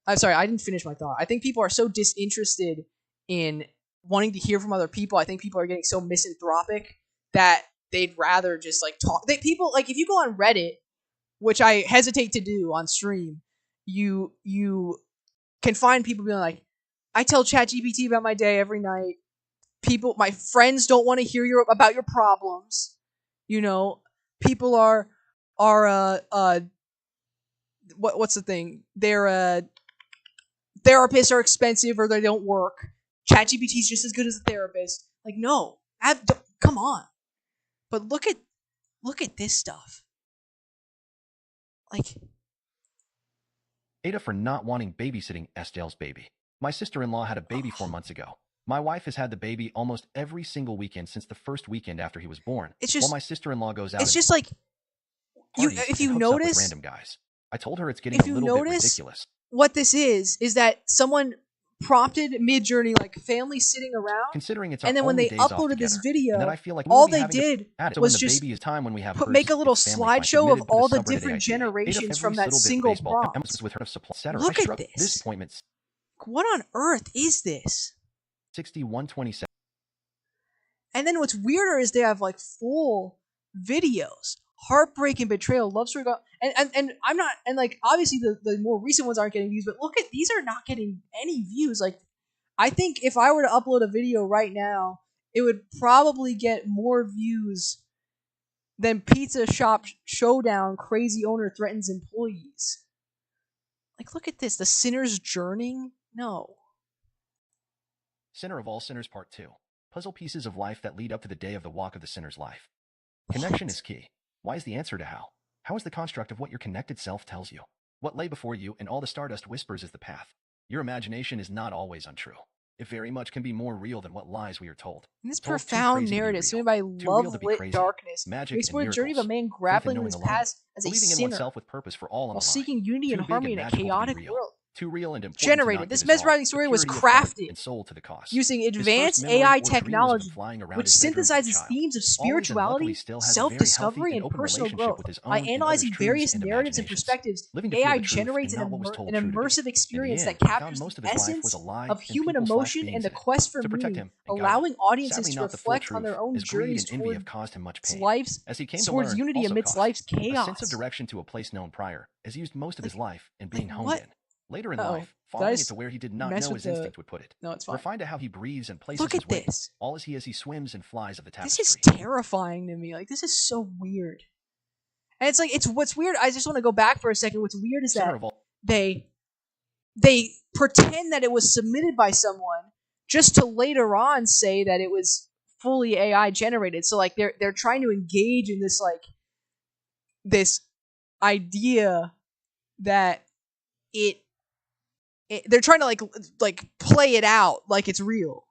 I'm sorry, I didn't finish my thought. I think people are so disinterested in wanting to hear from other people. I think people are getting so misanthropic that they'd rather just like talk. People like, if you go on Reddit, which I hesitate to do on stream, you can find people being like, I tell ChatGPT about my day every night. My friends don't want to hear about your problems. People are what's the thing? Their therapists are expensive or they don't work. ChatGPT is just as good as a therapist. Like, no, come on. But look at this stuff. Like, Ada for not wanting babysitting Estelle's baby. My sister-in-law had a baby 4 months ago. My wife has had the baby almost every single weekend since the first weekend after he was born. It's just, while my sister-in-law goes out. It's just like, if you notice, random guys. I told her it's getting a little bit ridiculous. What this is that someone prompted Mid-Journey like family sitting around, Considering it's our and then when only they days off uploaded this together, and that video, I feel like we will all be they having to did add it. So was when the just baby is time when we have make a little its family, I slideshow of submitted to all the the subreddit different IGA. Ate up generations from every that little bit of single baseball, prompt. emphasis with her supply, etc. Look I at struck this. disappointment. What on earth is this? 6127. And then what's weirder is they have like full videos, heartbreaking betrayal, love story, and I'm not, and like obviously the more recent ones aren't getting views, but look at these are not getting any views. Like I think if I were to upload a video right now, it would probably get more views than Pizza Shop Showdown crazy owner threatens employees. Like look at this, the sinner's journey. No. Sinner of All Sinners Part 2. Puzzle pieces of life that lead up to the day of the walk of the sinner's life. Connection is key. Why is the answer to how? How is the construct of what your connected self tells you? What lay before you and all the stardust whispers is the path. Your imagination is not always untrue. It very much can be more real than what lies we are told. In this Told profound narrative, submitted by Love-Lit Darkness, we explore the journey of a man grappling with his past as a believing in sinner oneself with purpose for all on while the line. seeking unity and Too big harmony in a magical to be chaotic real. world. Too real and important Generated. to not This give his all. mesmerizing story The was purity of heart crafted and soul to the cost. using His first advanced memory AI or dream was of technology, flying around which his bedroom as a synthesizes child. themes of Always and luckily spirituality, still has a very self-discovery, healthy and open personal relationship growth. with his By own and analyzing others' various truths and narratives and imaginations. perspectives, Living to feel AI the truth generates and not what was told an true to be. immersive In the experience end, that he found captures most of the his life essence was a lie of and human people/beings emotion in and the it. quest for To protect meaning, him and guide allowing him. audiences Sadly, to not the full reflect on truth, their own as greed journeys and envy have towards caused him much pain. life's As he came to towards learn, unity also amidst cost. life's A sense chaos. of direction to a place known prior, as he used most of his life and being honed what? in. Later in Uh-oh. life, Did I following it just to where he did not mess know with his the- instinct would put it. No, it's fine. Refined to how he breathes and places Look at his weight. this. All as he swims and flies of the This tapestry. is terrifying to me. Like this is so weird. And it's like it's what's weird. I just want to go back for a second. What's weird is Center that of all they pretend that it was submitted by someone just to later on say that it was fully AI generated. So like they're trying to engage in this like this idea that it they're trying to like play it out like it's real.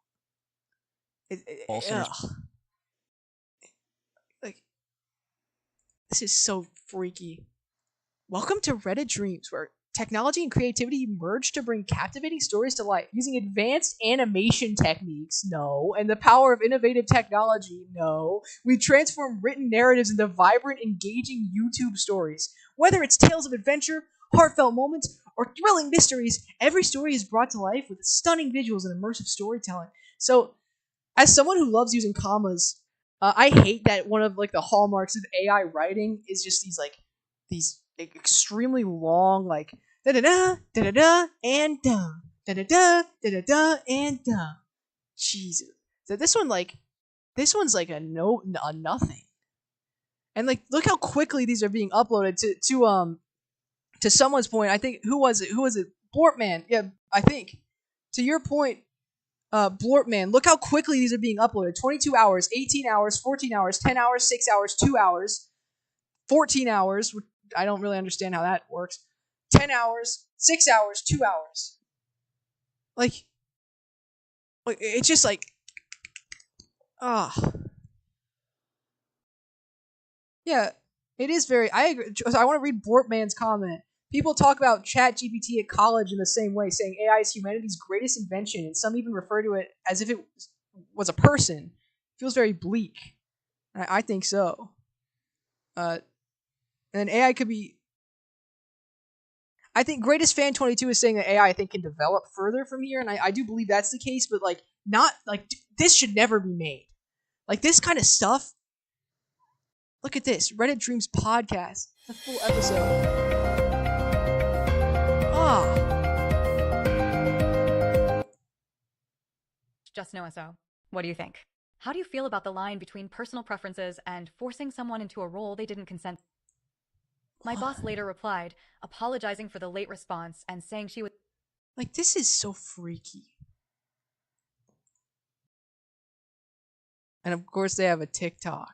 All sinners- Like this is so freaky. Welcome to Reddit Dreams, where technology and creativity merge to bring captivating stories to life using advanced animation techniques. No, and the power of innovative technology. No, we transform written narratives into vibrant, engaging YouTube stories. Whether it's tales of adventure, heartfelt moments, or thrilling mysteries, every story is brought to life with stunning visuals and immersive storytelling. So, as someone who loves using commas, I hate that one of like the hallmarks of AI writing is just these extremely long like da da da da da da and da da da da da da da and da. Jesus, so this one's like a nothing. And like look how quickly these are being uploaded to someone's point. I think who was it? Blortman. Yeah, I think to your point. Blortman, look how quickly these are being uploaded. 22 hours, 18 hours, 14 hours, 10 hours, 6 hours, 2 hours, 14 hours. I don't really understand how that works. 10 hours, 6 hours, 2 hours. Like it's just like, ah. Yeah, it is very, I agree. I want to read Blortman's comment. People talk about ChatGPT at college in the same way, saying AI is humanity's greatest invention, and some even refer to it as if it was a person. It feels very bleak. I think so. And AI could be. I think Greatest Fan 22 is saying that AI I think can develop further from here, and I do believe that's the case. But like, not like this should never be made. Like this kind of stuff. Look at this Reddit Dreams podcast, the full episode. Just know so. What do you think? How do you feel about the line between personal preferences and forcing someone into a role they didn't consent? My boss later replied, apologizing for the late response and saying she would. Like, this is so freaky. And of course, they have a TikTok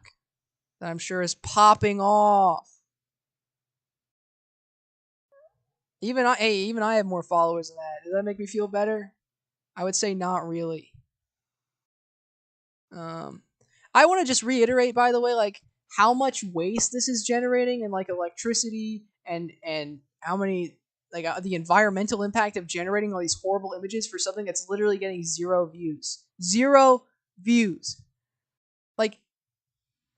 that I'm sure is popping off. Even I have more followers than that. Does that make me feel better? I would say not really. I want to just reiterate, by the way, like how much waste this is generating in like electricity and how many the environmental impact of generating all these horrible images for something that's literally getting 0 views. 0 views. Like,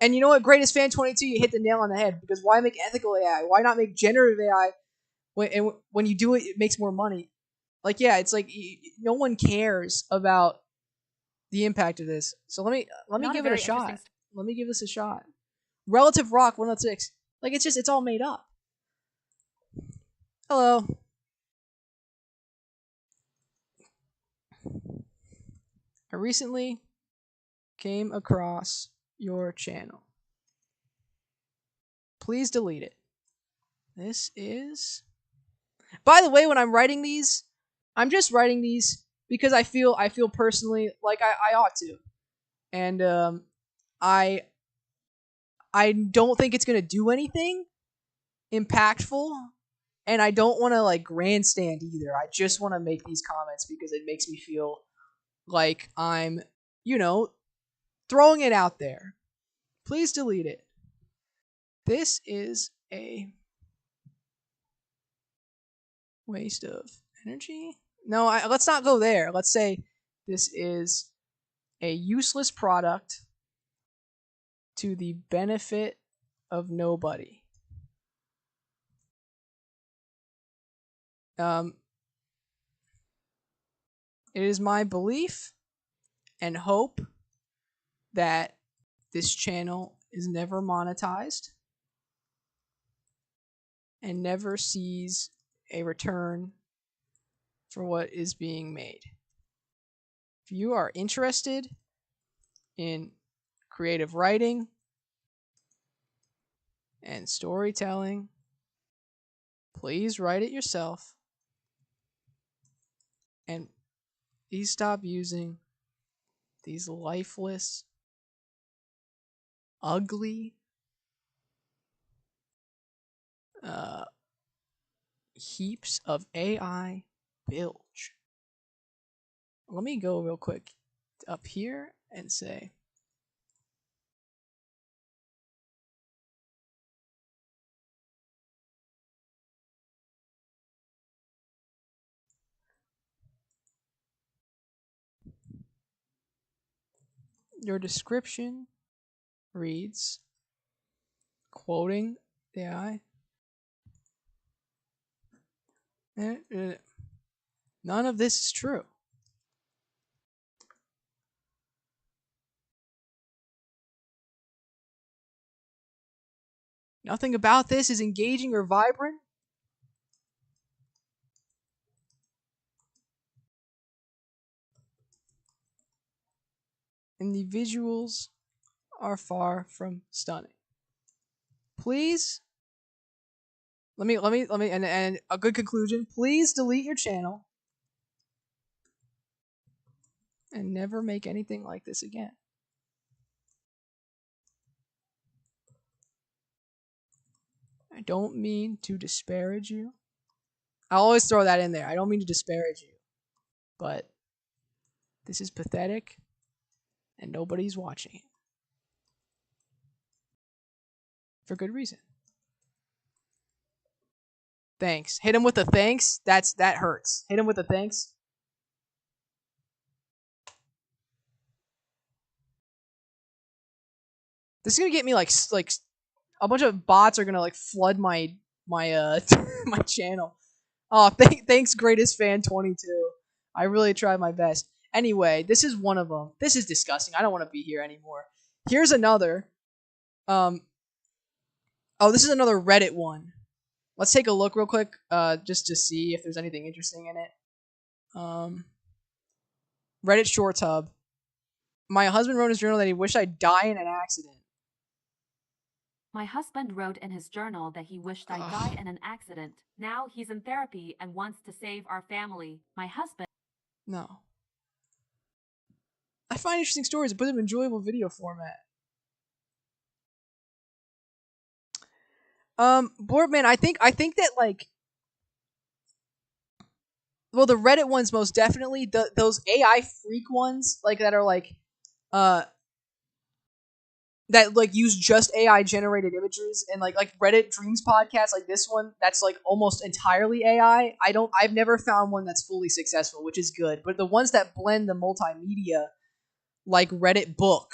and you know what? Greatest Fan 22, you hit the nail on the head, because why make ethical AI? Why not make generative AI when you do it, it makes more money? Like, yeah, it's like no one cares about the impact of this. So let me give it a shot. Let me give this a shot. Relative Rock 106. Like, it's all made up. Hello. I recently came across your channel. Please delete it. This is... By the way, when I'm writing these, I'm just writing these because I feel personally like I ought to. And I don't think it's going to do anything impactful, and I don't want to like grandstand either. I just want to make these comments because it makes me feel like I'm, throwing it out there. Please delete it. This is a waste of energy. No, let's not go there. Let's say this is a useless product to the benefit of nobody. It is my belief and hope that this channel is never monetized and never sees a return for what is being made. If you are interested in creative writing and storytelling, please write it yourself, and please stop using these lifeless, ugly, heaps of AI bilge. Let me go real quick up here and say, your description reads, quoting the AI, none of this is true. Nothing about this is engaging or vibrant. And the visuals are far from stunning. Please, let me, and a good conclusion. Please delete your channel and never make anything like this again. I don't mean to disparage you. I always throw that in there. I don't mean to disparage you, but this is pathetic and nobody's watching it. For good reason. Thanks. Hit him with the thanks. That hurts. Hit him with the thanks. This is gonna get me like a bunch of bots are gonna like flood my my channel. Oh, thanks, Greatest Fan 22. I really tried my best. Anyway, this is one of them. This is disgusting. I don't want to be here anymore. Here's another. Oh, this is another Reddit one. Let's take a look real quick, just to see if there's anything interesting in it. Reddit Short Hub. My husband wrote in his journal that he wished I'd die in an accident. My husband wrote in his journal that he wished I'd die in an accident. Now he's in therapy and wants to save our family. My husband... No. I find interesting stories and put them in enjoyable video format. Boardman, I think that like, well, the Reddit ones most definitely, those AI freak ones, like that are like, that that like use just AI generated images, and like Reddit Dreams podcast, like this one that's like almost entirely AI. I've never found one that's fully successful, which is good. But the ones that blend the multimedia, like Reddit Book,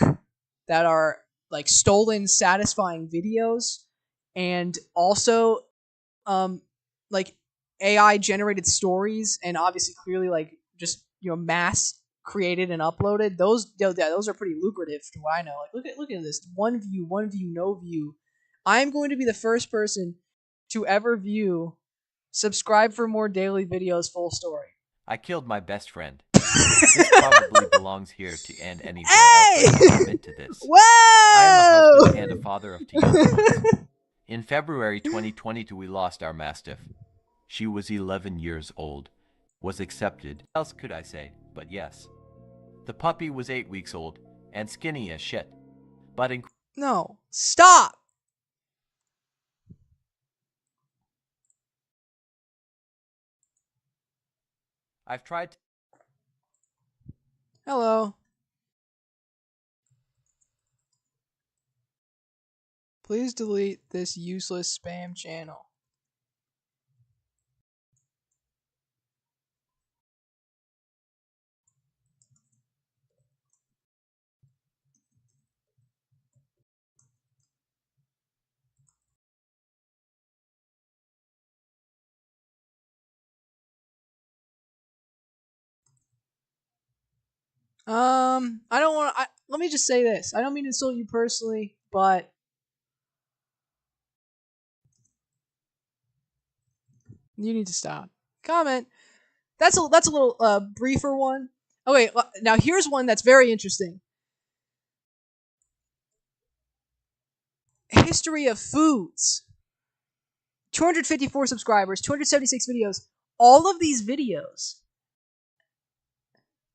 that are like stolen satisfying videos, and also like AI generated stories, and obviously clearly like just mass created and uploaded. Those are pretty lucrative to what I know. Like look at this. One view, no view. I'm going to be the first person to ever view subscribe for more daily videos full story. I killed my best friend. This probably belongs here to end anywhere Hey! else. I admit to this. Whoa! I am a husband and a father of 2 young ones. In February 2022, we lost our Mastiff. She was 11 years old. Was accepted. What else could I say? But yes. The puppy was 8 weeks old and skinny as shit. But no, stop. I've tried to... Hello. Please delete this useless spam channel. I don't want to. Let me just say this. I don't mean to insult you personally, but you need to stop. Comment. That's a little briefer one. Oh wait, now here's one that's very interesting. History of foods. 254 subscribers, 276 videos. All of these videos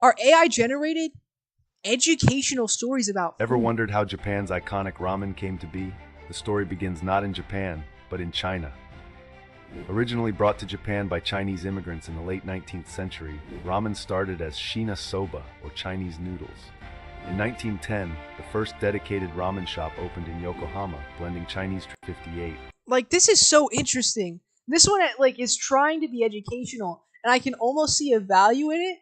are AI generated educational stories about food. Ever wondered how Japan's iconic ramen came to be? The story begins not in Japan, but in China. Originally brought to Japan by Chinese immigrants in the late 19th century, ramen started as Shina soba, or Chinese noodles. In 1910, the first dedicated ramen shop opened in Yokohama, blending Chinese 58. Like, this is so interesting. This one like is trying to be educational, and I can almost see a value in it.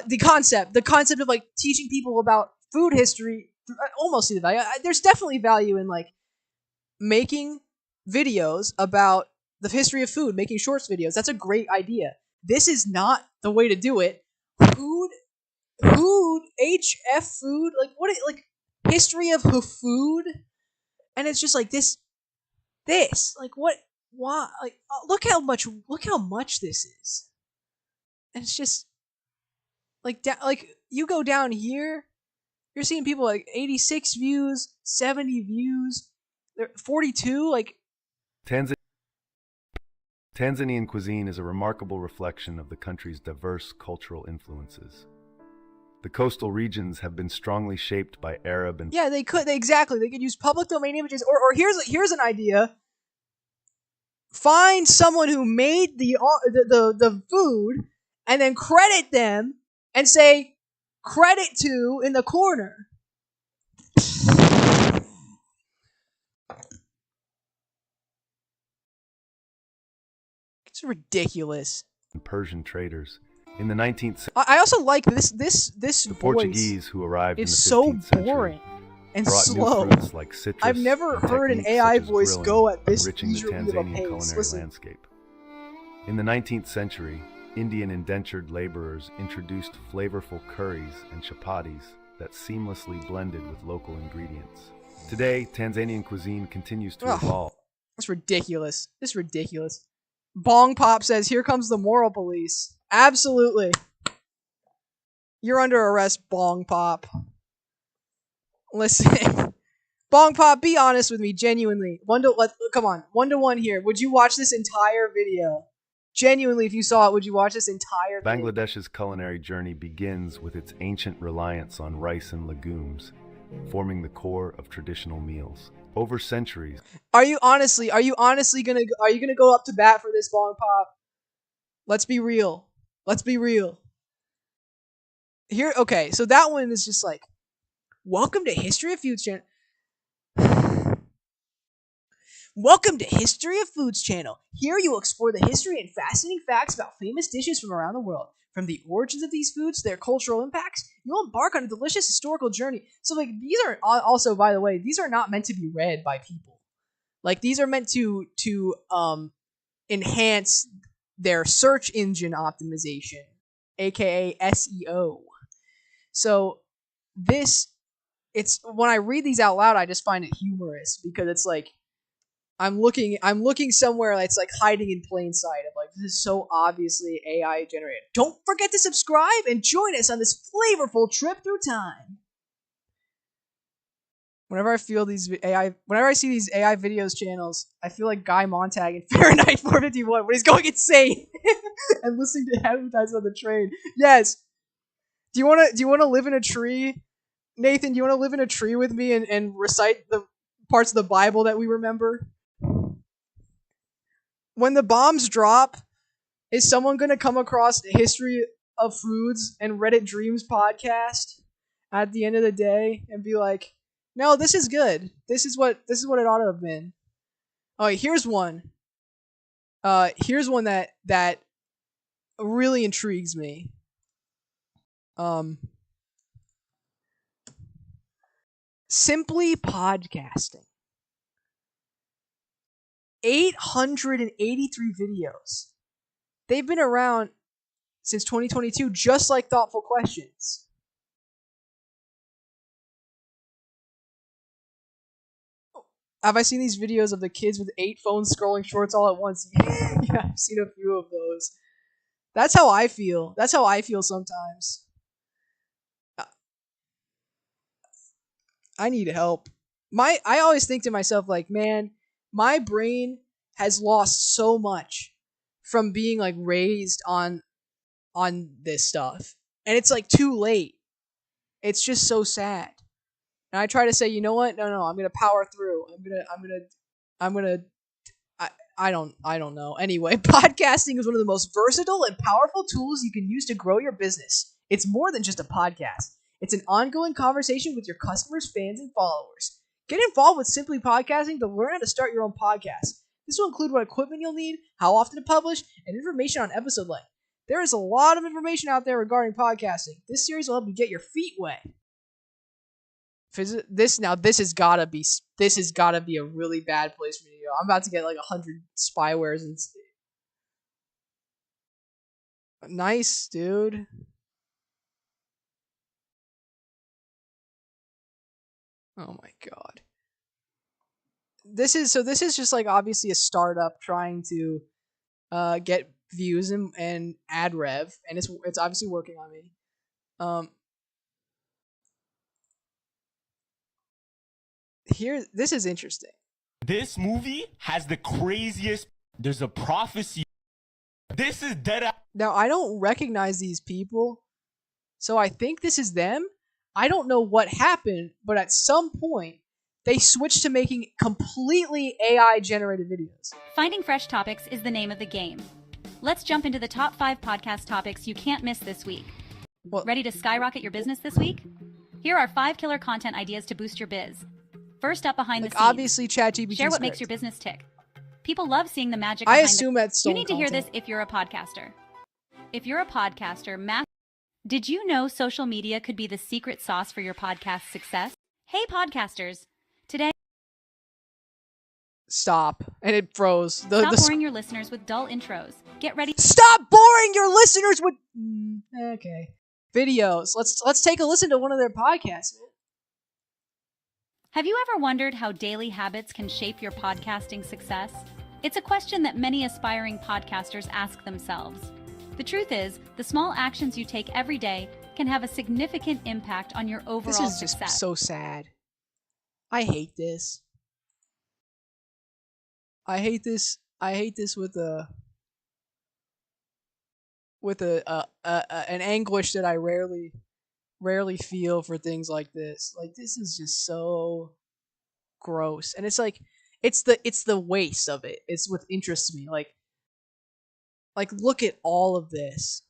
The concept of like teaching people about food history, I almost see the value. There's definitely value in like making videos about the history of food, making shorts videos. That's a great idea. This is not the way to do it. Food, HF food, like what? Like history of food, and it's just like this, like what? Why? Like look how much this is, and it's just. Like you go down here, you're seeing people like 86 views, 70 views, 42. Like Tanzanian cuisine is a remarkable reflection of the country's diverse cultural influences. The coastal regions have been strongly shaped by Arab and they could use public domain images, or here's an idea. Find someone who made the food, and then credit them. And say, credit to in the corner. It's ridiculous. Persian traders. In the 19th century, I also like this the Portuguese who arrived in the 15th so century boring and brought slow. New fruits like citrus. I've never heard an AI voice go at this enriching the Tanzanian culinary landscape. In the 19th century, Indian indentured laborers introduced flavorful curries and chapatis that seamlessly blended with local ingredients. Today, Tanzanian cuisine continues to evolve. That's ridiculous. This is ridiculous. Bong Pop says, "Here comes the moral police." Absolutely. You're under arrest, Bong Pop. Listen. Bong Pop, be honest with me, genuinely. Come on, 1-to-1 here. Would you watch this entire video? Genuinely, if you saw it, would you watch this entire thing? Bangladesh's culinary journey begins with its ancient reliance on rice and legumes, forming the core of traditional meals. Over centuries. Are you honestly gonna go up to bat for this, Bong Pop? Let's be real. Here, okay, so that one is just like, welcome to History of Foods channel. Welcome to History of Foods channel. Here you will explore the history and fascinating facts about famous dishes from around the world. From the origins of these foods to their cultural impacts, you'll embark on a delicious historical journey. So, like, these are also, by the way, these are not meant to be read by people. Like, these are meant to enhance their search engine optimization, aka SEO. So, it's when I read these out loud, I just find it humorous because it's like I'm looking somewhere that's like hiding in plain sight of like this is so obviously AI generated. Don't forget to subscribe and join us on this flavorful trip through time. Whenever I see these AI videos channels, I feel like Guy Montag in Fahrenheit 451 when he's going insane and listening to advertisements on the train. Yes. Do you wanna live in a tree? Nathan, do you want to live in a tree with me and recite the parts of the Bible that we remember? When the bombs drop, is someone going to come across the History of Foods and Reddit Dreams podcast at the end of the day and be like, "No, this is good. This is what it ought to have been." Oh, here's one. Here's one that really intrigues me. Simply podcasting. 883 videos. They've been around since 2022, just like Thoughtful Questions. Have I seen these videos of the kids with 8 phones scrolling shorts all at once? Yeah, I've seen a few of those. That's how I feel. That's how I feel sometimes. I need help. I always think to myself like, man, my brain has lost so much from being like raised on this stuff. And it's like too late. It's just so sad. And I try to say, you know what? No, I'm gonna power through. I'm gonna I don't know. Anyway, podcasting is one of the most versatile and powerful tools you can use to grow your business. It's more than just a podcast. It's an ongoing conversation with your customers, fans, and followers. Get involved with Simply Podcasting to learn how to start your own podcast. This will include what equipment you'll need, how often to publish, and information on episode length. There is a lot of information out there regarding podcasting. This series will help you get your feet wet. This has gotta be a really bad place for me to go. I'm about to get like 100 spywares and nice, dude. Oh my god. This is just like obviously a startup trying to get views and ad rev, and it's obviously working on me. Here, this is interesting. This movie has the craziest. There's a prophecy. This is dead. Now I don't recognize these people, so I think this is them. I don't know what happened, but at some point they switched to making completely AI generated videos. Finding fresh topics is the name of the game. Let's jump into the top 5 podcast topics you can't miss this week. Ready to skyrocket your business this week? Here are 5 killer content ideas to boost your biz. First up, behind the scenes. Obviously, ChatGPT. Share what makes your business tick. People love seeing the magic behind You need to hear this if you're a podcaster. If you're a podcaster, did you know social media could be the secret sauce for your podcast success? Hey podcasters, today Stop. And it froze. Stop boring your listeners with dull intros. Get ready. Stop boring your listeners with okay. Videos. Let's take a listen to one of their podcasts. Have you ever wondered how daily habits can shape your podcasting success? It's a question that many aspiring podcasters ask themselves. The truth is, the small actions you take every day can have a significant impact on your overall success. This is just so sad. I hate this. I hate this with an anguish that I rarely feel for things like this. Like, this is just so gross. And it's like it's the waste of it. It's what interests me. Like look at all of this.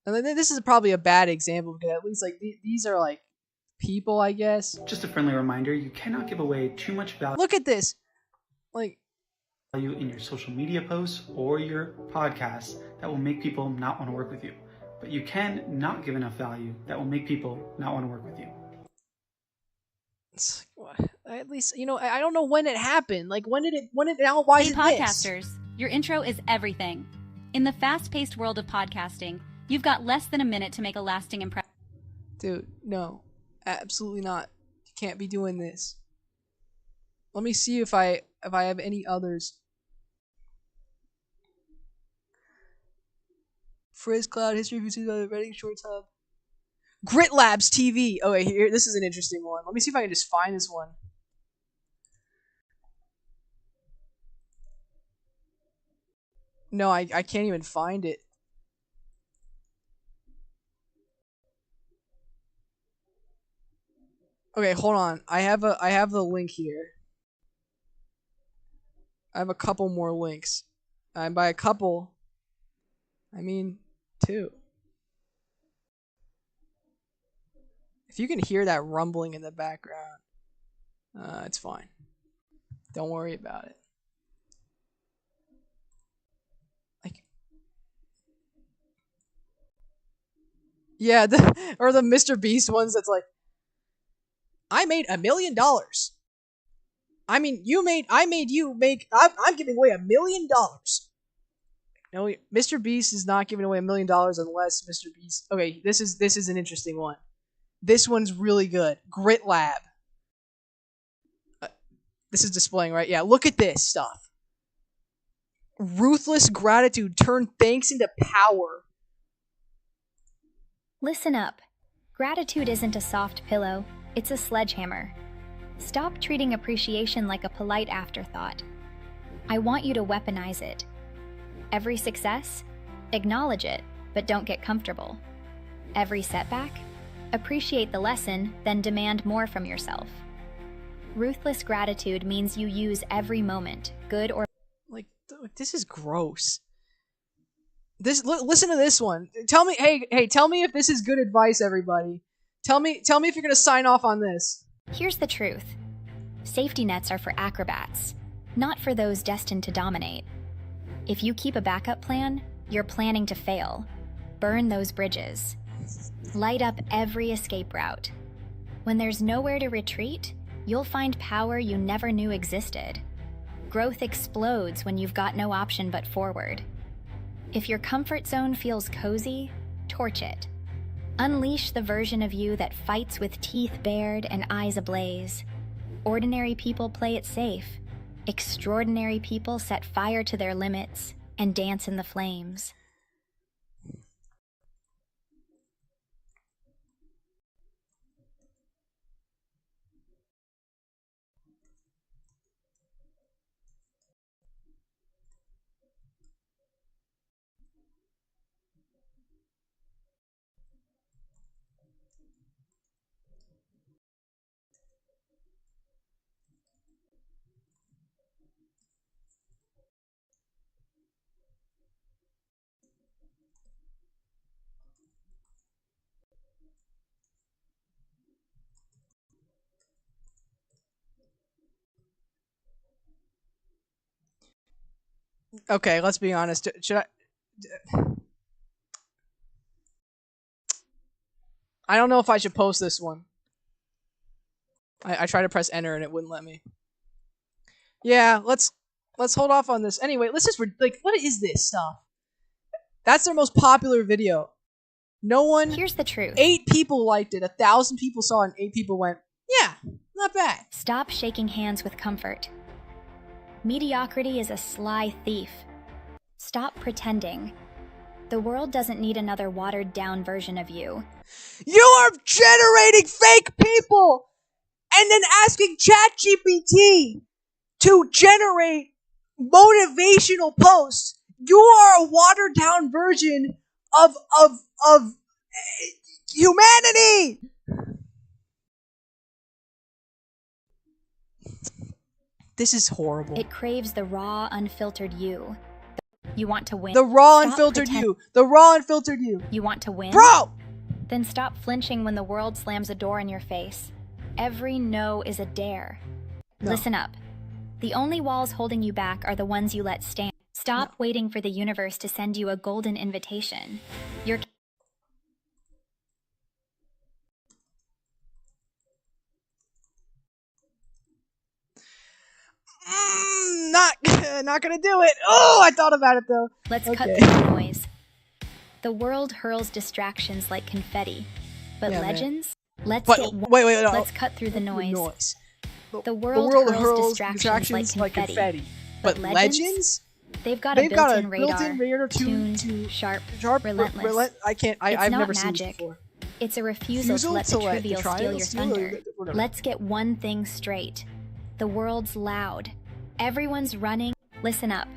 And this is probably a bad example because at least like these are like people, I guess. Just a friendly reminder, you cannot give away too much value. Look at this. Like value in your social media posts or your podcasts that will make people not want to work with you. But you can not give enough value that will make people not want to work with you. At least, you know, I don't know when it happened. Like when did it now why is it podcasters, this? Your intro is everything. In the fast-paced world of podcasting, you've got less than a minute to make a lasting impression. Dude, no. Absolutely not. You can't be doing this. Let me see if I have any others. Frizz Cloud, History of YouTube, Reading Shorts Hub. Grit Labs TV. Oh, wait, here. This is an interesting one. Let me see if I can just find this one. No, I can't even find it. Okay, hold on. I have the link here. I have a couple more links. And by a couple, I mean 2. If you can hear that rumbling in the background, it's fine. Don't worry about it. Like, yeah, or the Mr. Beast ones that's like, I made $1 million. I mean, I'm giving away $1 million. No, Mr. Beast is not giving away $1 million unless Mr. Beast. Okay, this is an interesting one. This one's really good. Grit Lab. This is displaying, right? Yeah, look at this stuff. Ruthless gratitude turned thanks into power. Listen up. Gratitude isn't a soft pillow. It's a sledgehammer. Stop treating appreciation like a polite afterthought. I want you to weaponize it. Every success, acknowledge it, but don't get comfortable. Every setback, appreciate the lesson, then demand more from yourself. Ruthless gratitude means you use every moment, good or like this is gross. Listen to this one. Tell me, hey, tell me if this is good advice, everybody. Tell me if you're gonna sign off on this. Here's the truth. Safety nets are for acrobats, not for those destined to dominate. If you keep a backup plan, you're planning to fail. Burn those bridges. Light up every escape route. When there's nowhere to retreat, you'll find power you never knew existed. Growth explodes when you've got no option but forward. If your comfort zone feels cozy, torch it. Unleash the version of you that fights with teeth bared and eyes ablaze. Ordinary people play it safe. Extraordinary people set fire to their limits and dance in the flames. Okay, let's be honest. Should I don't know if I should post this one. I tried to press enter and it wouldn't let me. Yeah, let's hold off on this. Anyway, let's just like, what is this stuff? That's their most popular video. No one. Here's the truth. 8 people liked it. 1,000 people saw it, and 8 people went, yeah, not bad. Stop shaking hands with comfort. Mediocrity is a sly thief. Stop pretending. The world doesn't need another watered-down version of you. You are generating fake people and then asking ChatGPT to generate motivational posts. You are a watered-down version of humanity. This is horrible. It craves the raw, unfiltered you. You want to win? The raw Stop unfiltered you. The raw unfiltered you. You want to win? Bro! Then stop flinching when the world slams a door in your face. Every no is a dare. No. Listen up. The only walls holding you back are the ones you let stand. Stop waiting for the universe to send you a golden invitation. You're not gonna do it. Oh, I thought about it though. Let's cut through the noise. The world hurls distractions like confetti, but legends? Let's cut through the noise. The world hurls distractions like confetti. But legends? They've got a built-in radar tuned, sharp, relentless. I've never seen it before. It's a refusal to let the trivial steal your thunder. Let's get one thing straight. The world's loud. Everyone's running. Listen up.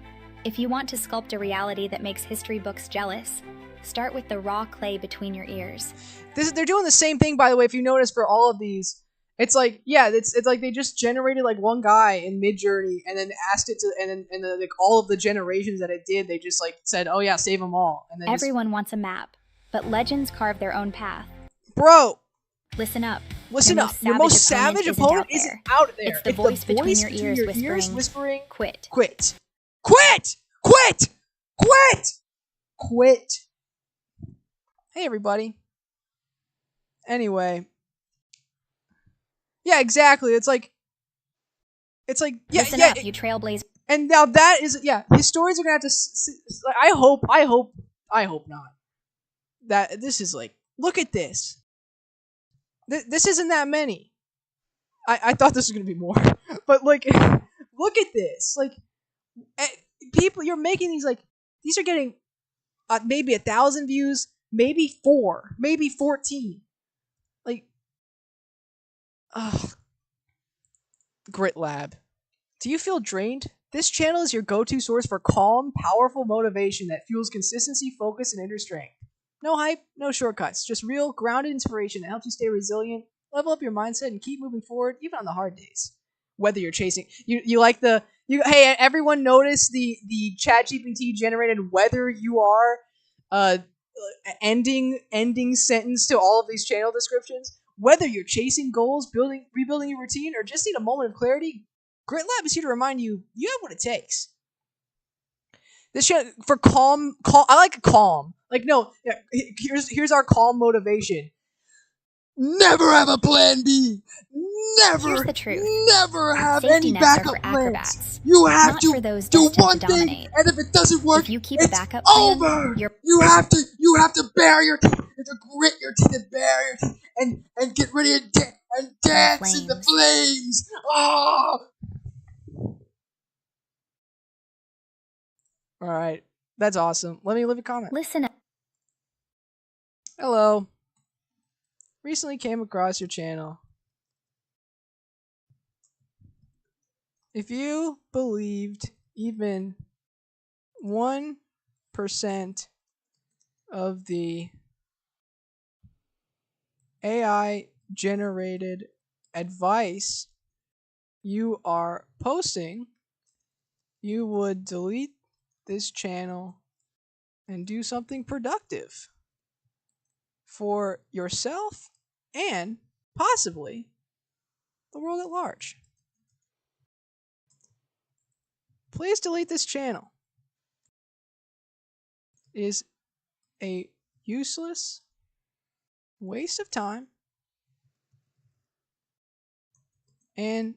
If you want to sculpt a reality that makes history books jealous, start with the raw clay between your ears. They're doing the same thing, by the way, if you notice, for all of these. It's like, yeah, it's like they just generated like one guy in Midjourney and then asked it to, and then like all of the generations that it did, they just like said, oh yeah, save them all. And then everyone wants a map, but legends carve their own path. Bro! Listen up. Listen up. Your most savage opponent isn't out there. It's the voice between your ears whispering, quit. Quit. Quit! Quit! Quit! Quit! Hey, everybody. Anyway. Yeah, exactly. It's like, yeah, Listen up, you trailblazer. And now that is, yeah, historians are gonna have to. I hope not. That this is like, look at this. This isn't that many. I thought this was gonna be more, but like, look at this. Like, people, you're making these like, these are getting maybe 1,000 views, maybe 4, maybe 14. Like, ugh. Grit Lab. Do you feel drained? This channel is your go-to source for calm, powerful motivation that fuels consistency, focus, and inner strength. No hype, no shortcuts, just real, grounded inspiration that helps you stay resilient, level up your mindset, and keep moving forward even on the hard days. Whether you're chasing, you like the, hey, everyone notice the ChatGPT generated whether you are ending sentence to all of these channel descriptions. Whether you're chasing goals, rebuilding your routine, or just need a moment of clarity, Grit Lab is here to remind you have what it takes. This shit for calm. I like calm. Like, no, here's our calm motivation. Never have a plan B. Never. Here's the truth. Never have Safety any nets backup are for plans. acrobats, You have not to for those do destined one to thing, dominate. and if it doesn't work, if you keep it's a backup plan, over. You have to bare your teeth, you have to grit your teeth and bare your teeth, and get ready and dance in the flames. Oh! All right, that's awesome. Let me leave a comment. Listen. Hello. Recently came across your channel. If you believed even 1% of the AI generated advice you are posting, you would delete this channel and do something productive for yourself and possibly the world at large. Please delete this channel. It is a useless waste of time, and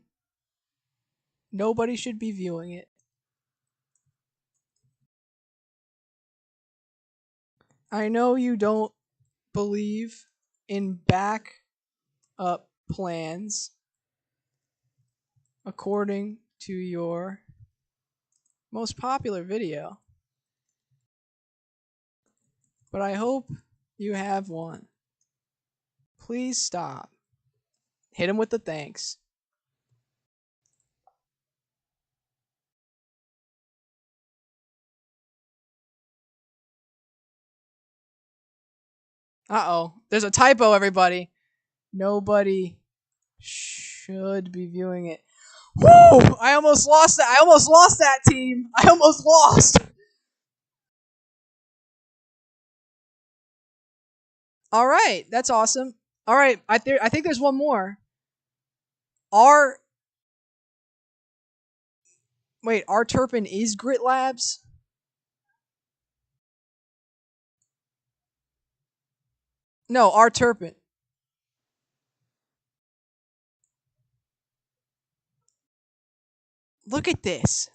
nobody should be viewing it. I know you don't believe in backup plans according to your most popular video, but I hope you have one. Please stop. Hit him with the thanks. Uh-oh. There's a typo, everybody. Nobody should be viewing it. Woo! I almost lost that. I almost lost that, team. I almost lost. All right, that's awesome. All right, I think there's one more. R Turpin is Grit Labs? No, R Turpin. Look at this.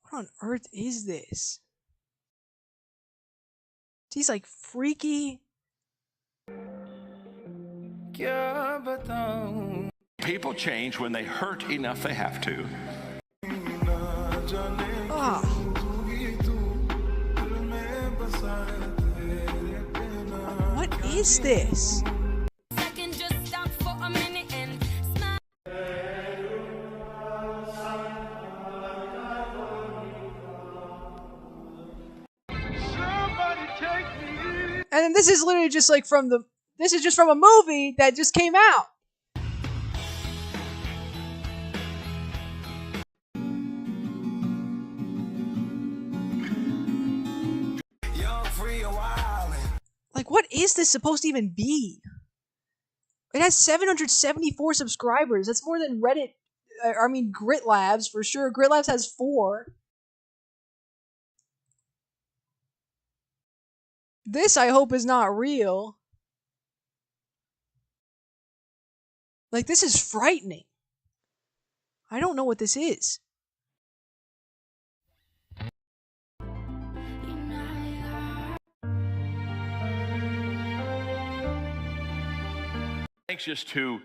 What on earth is this? These like freaky. People change when they hurt enough they have to. Ah. What is this? And then this is literally just like this is just from a movie that just came out. Like, what is this supposed to even be? It has 774 subscribers. That's more than Reddit. I mean, Grit Labs for sure. Grit Labs has 4. This, I hope, is not real. Like, this is frightening. I don't know what this is. Anxious to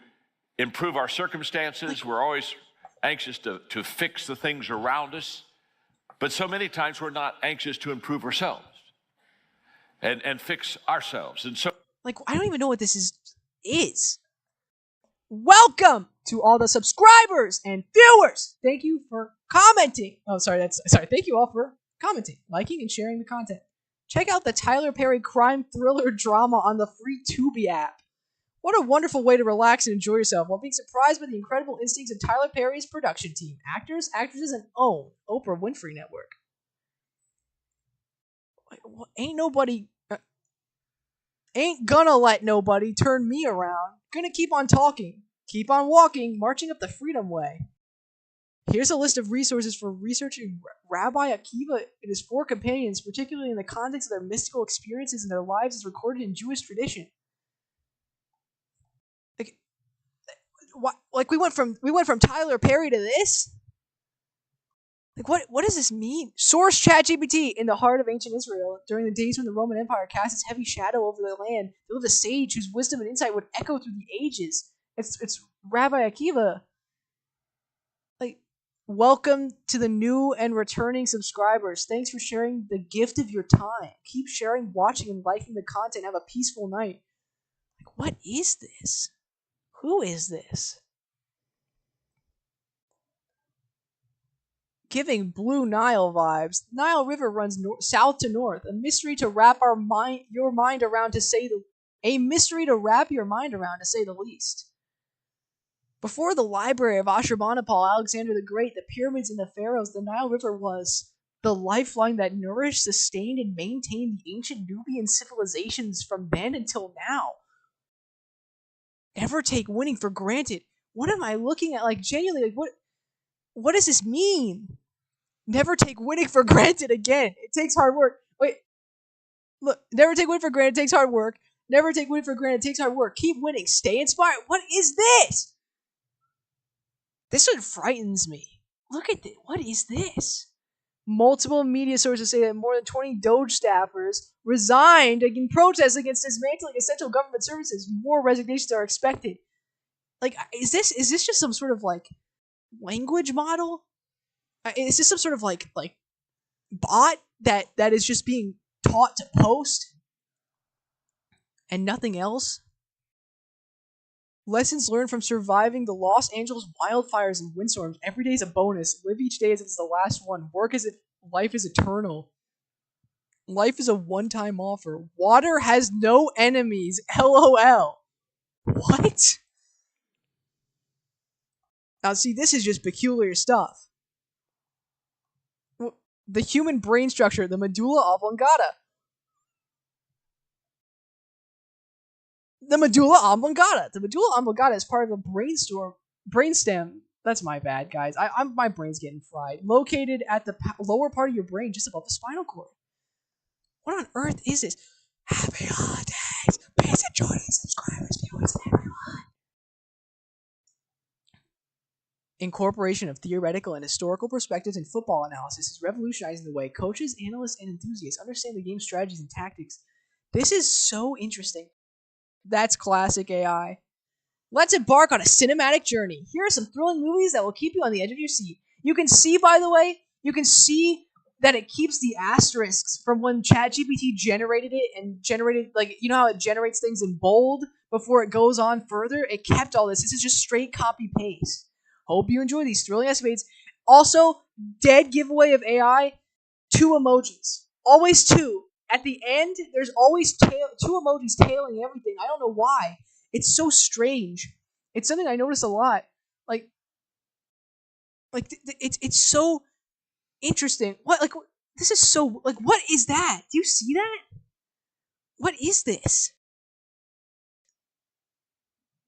improve our circumstances. We're always anxious to fix the things around us. But so many times we're not anxious to improve ourselves and fix ourselves. And so, like, I don't even know what this is. Welcome to all the subscribers and viewers. Thank you for commenting. Oh, sorry. Thank you all for commenting, liking, and sharing the content. Check out the Tyler Perry crime thriller drama on the free Tubi app. What a wonderful way to relax and enjoy yourself while being surprised by the incredible instincts of Tyler Perry's production team, actors, actresses, and Oprah Winfrey Network. Ain't gonna let nobody turn me around. Gonna keep on talking, keep on walking, marching up the freedom way. Here's a list of resources for researching Rabbi Akiva and his 4 companions, particularly in the context of their mystical experiences and their lives as recorded in Jewish tradition. Like we went from Tyler Perry to this? Like what does this mean? Source ChatGPT. In the heart of ancient Israel, during the days when the Roman Empire cast its heavy shadow over the land, there lived a sage whose wisdom and insight would echo through the ages. It's Rabbi Akiva. Like, welcome to the new and returning subscribers. Thanks for sharing the gift of your time. Keep sharing, watching, and liking the content. Have a peaceful night. Like, what is this? Who is this? Giving Blue Nile vibes. The Nile River runs south to north. A mystery to wrap your mind around, to say the least. Before the library of Ashurbanipal, Alexander the Great, the pyramids, and the pharaohs, the Nile River was the lifeline that nourished, sustained, and maintained the ancient Nubian civilizations from then until now. Never take winning for granted. What am I looking at? Like, genuinely, like, what does this mean? Never take winning for granted again. It takes hard work. Wait. Look, never take winning for granted. It takes hard work. Never take winning for granted. It takes hard work. Keep winning. Stay inspired. What is this? This one frightens me. Look at this. What is this? Multiple media sources say that more than 20 Doge staffers resigned in protest against dismantling essential government services. More resignations are expected. Like, is this just some sort of like language model? Is this some sort of like bot that is just being taught to post and nothing else? Lessons learned from surviving the Los Angeles wildfires and windstorms. Every day is a bonus. Live each day as if it's the last one. Work as if life is eternal. Life is a one-time offer. Water has no enemies. LOL. What? Now, see, this is just peculiar stuff. The human brain structure, the medulla oblongata. The medulla oblongata. The medulla oblongata is part of the brainstem. That's my bad, guys. My brain's getting fried. Located at the lower part of your brain, just above the spinal cord. What on earth is this? Happy holidays! Please enjoy subscribers, viewers, and everyone. Incorporation of theoretical and historical perspectives in football analysis is revolutionizing the way coaches, analysts, and enthusiasts understand the game's strategies and tactics. This is so interesting. That's classic AI. Let's embark on a cinematic journey. Here are some thrilling movies that will keep you on the edge of your seat. You can see, by the way, that it keeps the asterisks from when ChatGPT generated it and generated, like, you know how it generates things in bold before it goes on further? It kept all this. This is just straight copy-paste. Hope you enjoy these thrilling escapades. Also, dead giveaway of AI, 2 emojis. Always 2. At the end, there's always 2 emojis tailing everything. I don't know why. It's so strange. It's something I notice a lot. It's so interesting. This is so, what is that? Do you see that? What is this?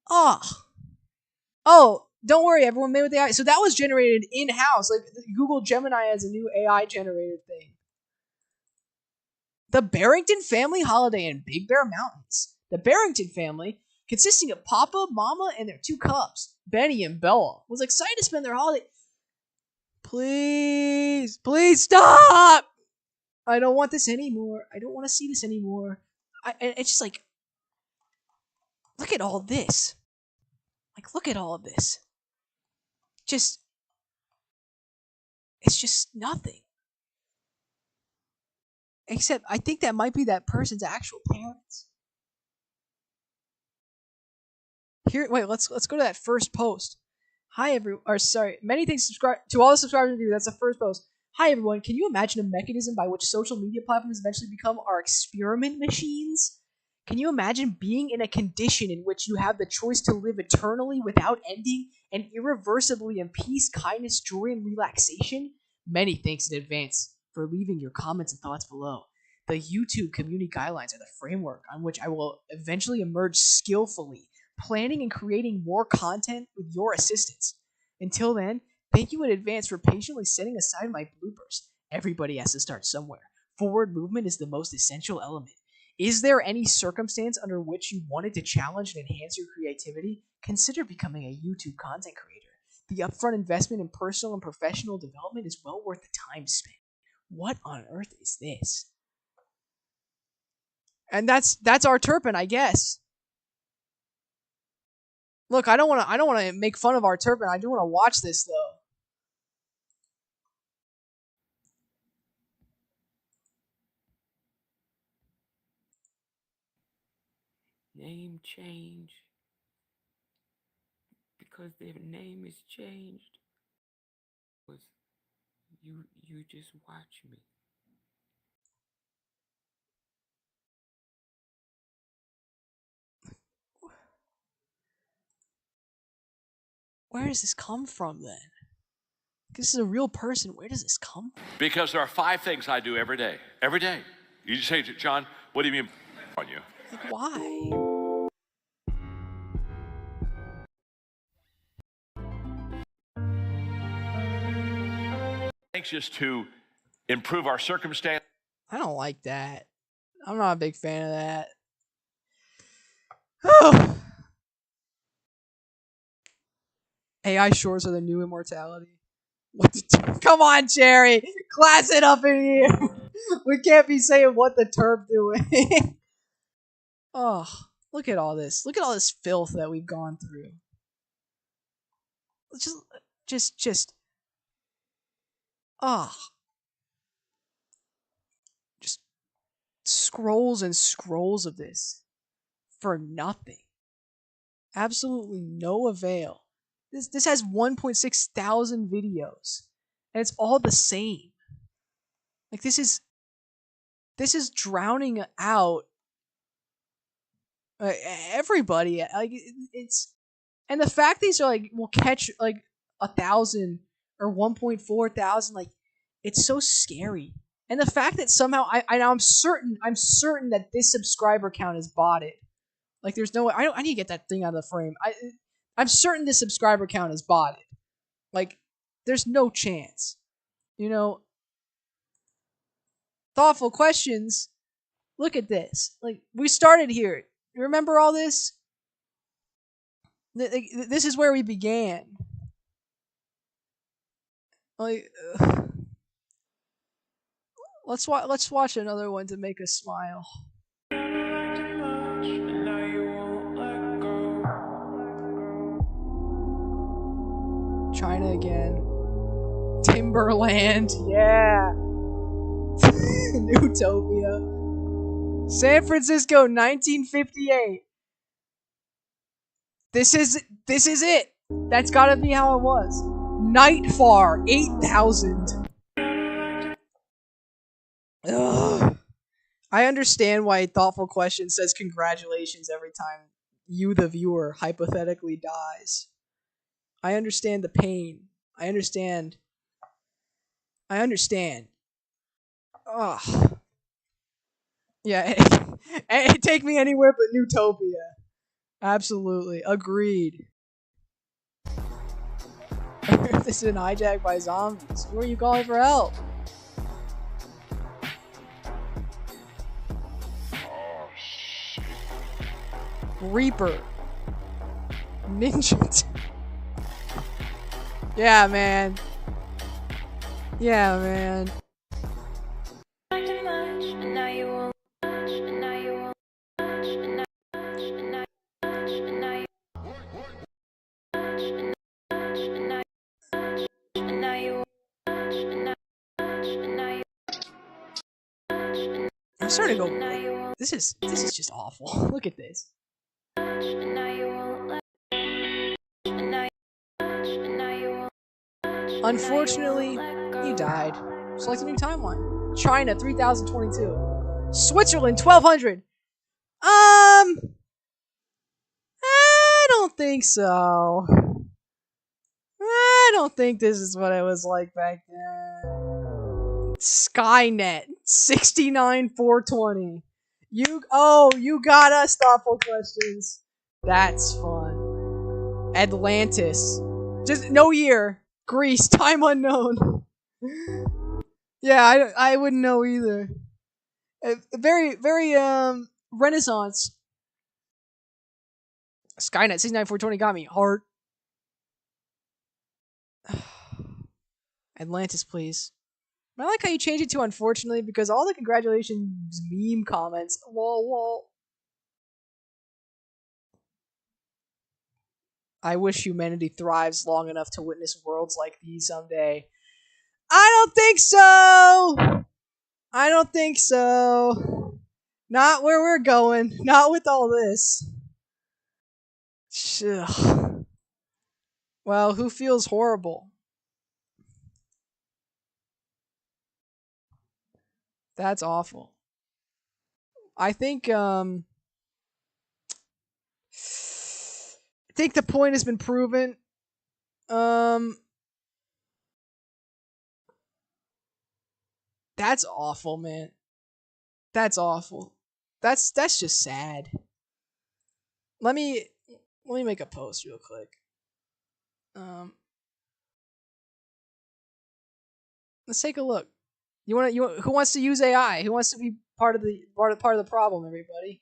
Oh, don't worry, everyone made with AI. So that was generated in-house. Like, Google Gemini has a new AI generated thing. The Barrington family holiday in Big Bear Mountains. The Barrington family, consisting of Papa, Mama, and their 2 cubs, Benny and Bella, was excited to spend their holiday. Please stop! I don't want this anymore. I don't want to see this anymore. It's just like, look at all this. Look at all of this. It's just nothing. Except, I think that might be that person's actual parents. Here, wait, let's go to that first post. Hi everyone, or sorry, many thanks to all the subscribers and viewers. That's the first post. Hi everyone, can you imagine a mechanism by which social media platforms eventually become our experiment machines? Can you imagine being in a condition in which you have the choice to live eternally without ending and irreversibly in peace, kindness, joy, and relaxation? Many thanks in advance for leaving your comments and thoughts below. The YouTube community guidelines are the framework on which I will eventually emerge skillfully, planning and creating more content with your assistance. Until then, thank you in advance for patiently setting aside my bloopers. Everybody has to start somewhere. Forward movement is the most essential element. Is there any circumstance under which you wanted to challenge and enhance your creativity? Consider becoming a YouTube content creator. The upfront investment in personal and professional development is well worth the time spent. What on earth is this? And that's our Turpin, I guess. Look, I don't want to make fun of our Turpin. I do want to watch this though. Name change because their name is changed. You just watch me. Where does this come from then? This is a real person. Where does this come from? Because there are 5 things I do every day. Every day. You say, John, what do you mean on you? Why? Anxious to improve our circumstance. I don't like that. I'm not a big fan of that. Oh. AI shorts are the new immortality. Come on, Jerry. Class it up in here. We can't be saying what the Terp doing. Oh, look at all this. Look at all this filth that we've gone through. Just scrolls and scrolls of this for nothing. Absolutely no avail. This has 1.6 thousand videos, and it's all the same. Like, this is drowning out Everybody, like it's, and the fact these are like will catch like 1,000 or 1.4 thousand, like it's so scary. And the fact that somehow I'm certain that this subscriber count is botted. Like there's no way. I need to get that thing out of the frame. I'm certain this subscriber count is botted. Like there's no chance. You know, thoughtful questions. Look at this. Like we started here. You remember all this? This is where we began. Like, let's watch another one to make us smile. China again. Timberland, yeah. Newtopia. San Francisco, 1958. This is it. That's gotta be how it was. Nightfar, 8,000. Ugh. I understand why Thoughtful Question says congratulations every time you, the viewer, hypothetically dies. I understand the pain. I understand. Ugh. Yeah, take me anywhere but Newtopia. Absolutely. Agreed. This is an hijack by zombies. Who are you calling for help? Reaper. Ninja. Yeah, man. Yeah, man. I'm starting to go. This is just awful. Look at this. Unfortunately, he died. Select a new timeline. China 3022. Switzerland 1200. I don't think so. I don't think this is what it was like back then. Skynet 69420. You got us, Thoughtful Questions. That's fun. Atlantis. Just no year. Greece, time unknown. Yeah, I wouldn't know either. Very Renaissance. Skynet 69420 got me. Heart. Atlantis, please. I like how you change it to unfortunately, because all the congratulations meme comments. Lol. I wish humanity thrives long enough to witness worlds like these someday. I don't think so! I don't think so. Not where we're going. Not with all this. Ugh. Well, who feels horrible? That's awful. I think the point has been proven. That's awful, man. That's awful. That's just sad. Let me make a post real quick. Let's take a look. Who wants to use AI? Who wants to be part of the problem, everybody?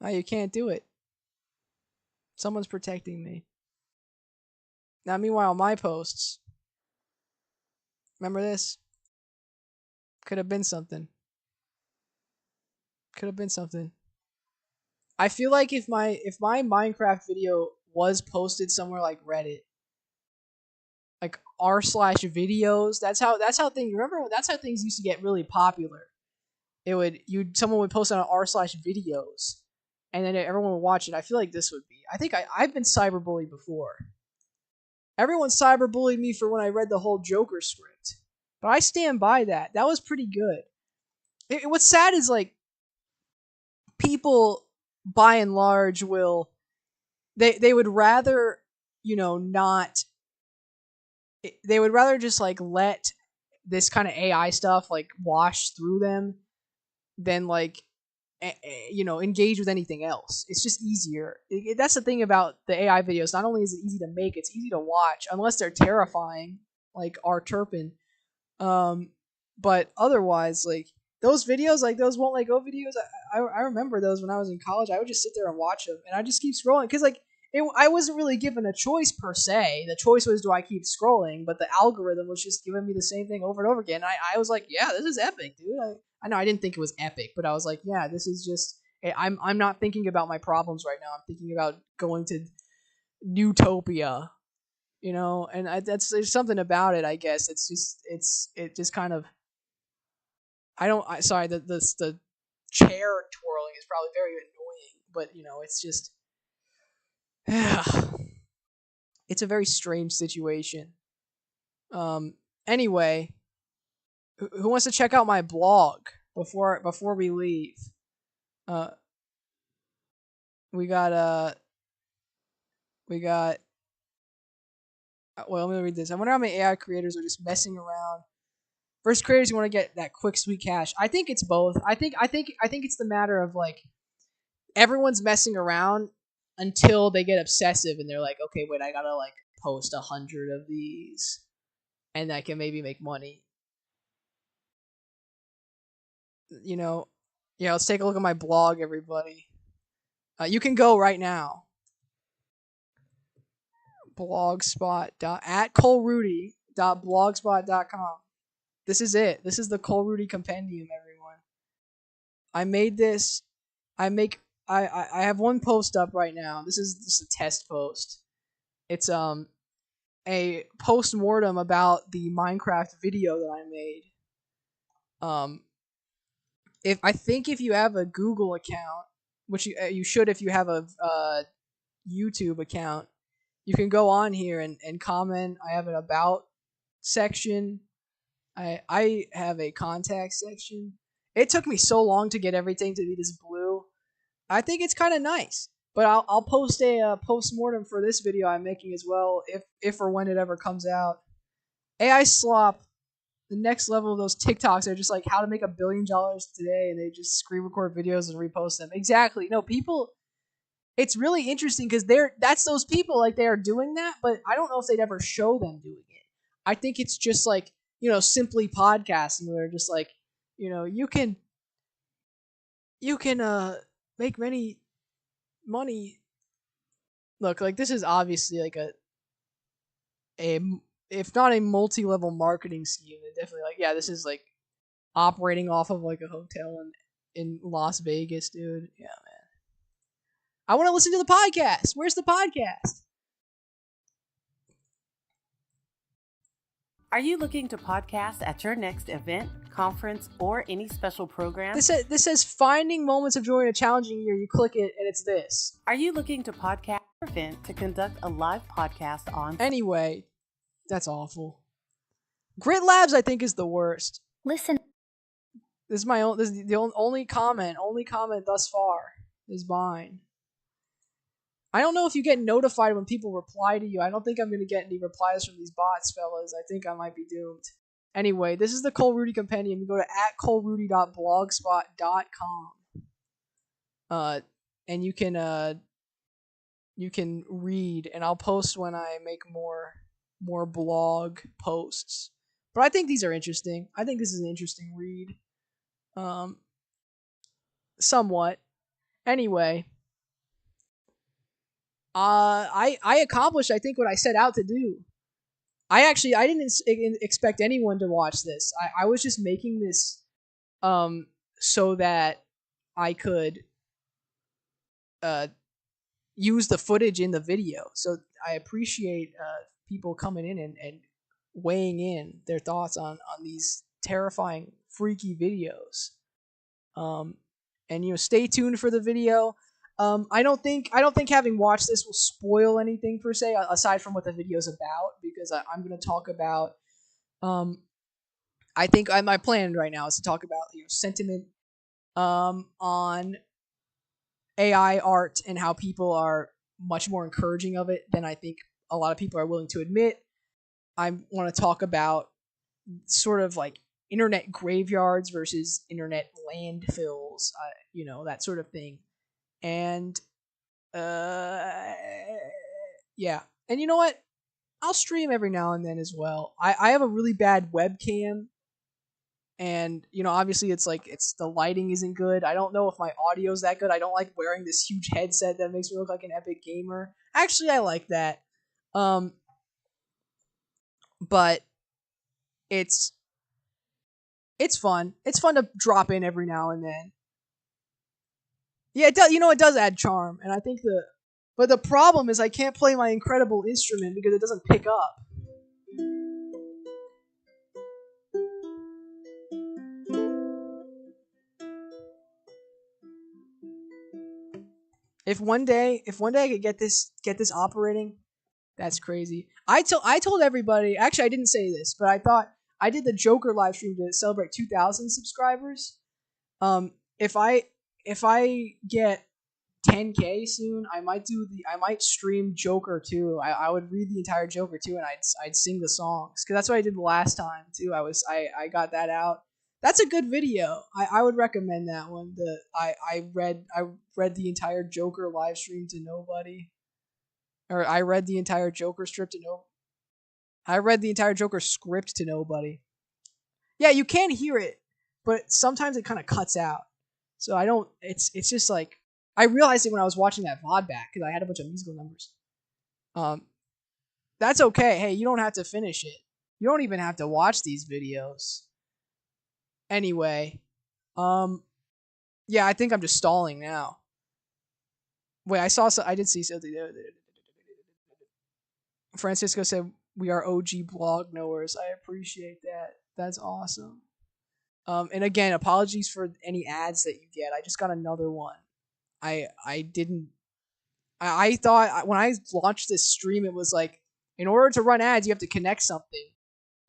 Oh, you can't do it. Someone's protecting me. Now, meanwhile, my posts. Remember this? Could have been something. Could have been something. I feel like if my Minecraft video was posted somewhere like Reddit, like r/videos, that's how things. Remember, that's how things used to get really popular. Someone would post it on r/videos, and then everyone would watch it. I feel like this would be. I think I've been cyberbullied before. Everyone cyberbullied me for when I read the whole Joker script, but I stand by that. That was pretty good. what's sad is like people by and large will they would rather not they would rather just like let this kind of AI stuff like wash through them than like engage with anything else. It's just easier. That's the thing about the AI videos. Not only is it easy to make, it's easy to watch, unless they're terrifying, like R. Turpin. But otherwise, like those videos, like those won't let go videos. I remember those when I was in college. I would just sit there and watch them, and I just keep scrolling because like I wasn't really given a choice per se. The choice was, do I keep scrolling? But the algorithm was just giving me the same thing over and over again. I was like, yeah, this is epic, dude. I know I didn't think it was epic, but I was like, yeah, this is just. I'm not thinking about my problems right now. I'm thinking about going to Newtopia, and there's something about it. I guess it just kind of. Sorry, the chair twirling is probably very annoying, but it's just. It's a very strange situation. Anyway, who wants to check out my blog before we leave? We got well, let me read this. I wonder how many AI creators are just messing around. First, creators who want to get that quick sweet cash. I think it's both. I think it's the matter of like everyone's messing around until they get obsessive and they're like, okay, wait, I gotta like post 100 of these, and I can maybe make money. Yeah. Let's take a look at my blog, everybody. You can go right now. Blogspot@colerudy.blogspot.com. This is it. This is the Cole Rudy Compendium, everyone. I made this. I have one post up right now. This is just a test post. It's a post-mortem about the Minecraft video that I made. If you have a Google account, which you should if you have a YouTube account, you can go on here and comment. I have an about section. I have a contact section. It took me so long to get everything to be this blue. I think it's kind of nice. But I'll post a post-mortem for this video I'm making as well, if or when it ever comes out. AI Slop, the next level of those TikToks are just like how to make $1 billion today, and they just screen record videos and repost them. Exactly. No, people. It's really interesting because that's those people, like they are doing that, but I don't know if they'd ever show them doing it. I think it's just like simply podcasting where they're just like you can make many money. Look, like this is obviously like a if not a multi-level marketing scheme, then definitely like this is like operating off of like a hotel in Las Vegas, dude. Yeah, man. I want to listen to the podcast. Where's the podcast? Are you looking to podcast at your next event, conference, or any special program? This says finding moments of joy in a challenging year. You click it and it's this. Are you looking to podcast or event to conduct a live podcast on? Anyway, that's awful. Grit Labs, I think, is the worst. Listen. This is my own. This is the only comment. Only comment thus far is mine. I don't know if you get notified when people reply to you. I don't think I'm going to get any replies from these bots, fellas. I think I might be doomed. Anyway, this is the Cole Rudy Compendium. You go to @colerudy.blogspot.com. And you can read, and I'll post when I make more blog posts. But I think these are interesting. I think this is an interesting read. Somewhat. Anyway. I accomplished, I think, what I set out to do. I didn't expect anyone to watch this. I was just making this so that I could use the footage in the video. So I appreciate people coming in and weighing in their thoughts on these terrifying, freaky videos. And stay tuned for the video. I don't think having watched this will spoil anything per se, aside from what the video's about, because I'm going to talk about I think my plan right now is to talk about sentiment on AI art and how people are much more encouraging of it than I think a lot of people are willing to admit. I want to talk about sort of like internet graveyards versus internet landfills, that sort of thing. And yeah. And you know what? I'll stream every now and then as well. I have a really bad webcam, and obviously it's the lighting isn't good. I don't know if my audio's that good. I don't like wearing this huge headset that makes me look like an epic gamer. Actually, I like that. But it's fun. It's fun to drop in every now and then. Yeah, it does. It does add charm, and I think but the problem is I can't play my incredible instrument because it doesn't pick up. If one day I could get this operating, that's crazy. I told everybody. Actually, I didn't say this, but I thought I did the Joker live stream to celebrate 2,000 subscribers. If I get 10K soon, I might stream Joker too. I would read the entire Joker too, and I'd sing the songs, because that's what I did the last time too. I got that out. That's a good video. I would recommend that one. I read the entire Joker live stream to nobody, or I read the entire Joker script to no. I read the entire Joker script to nobody. Yeah, you can hear it, but sometimes it kind of cuts out. So I don't. It's just like, I realized it when I was watching that VOD back, because I had a bunch of musical numbers. That's okay. Hey, you don't have to finish it. You don't even have to watch these videos. Anyway, yeah, I think I'm just stalling now. Wait, I did see something there. Francisco said we are OG blog knowers. I appreciate that. That's awesome. And again, apologies for any ads that you get. I just got another one. I thought when I launched this stream, it was like, in order to run ads, you have to connect something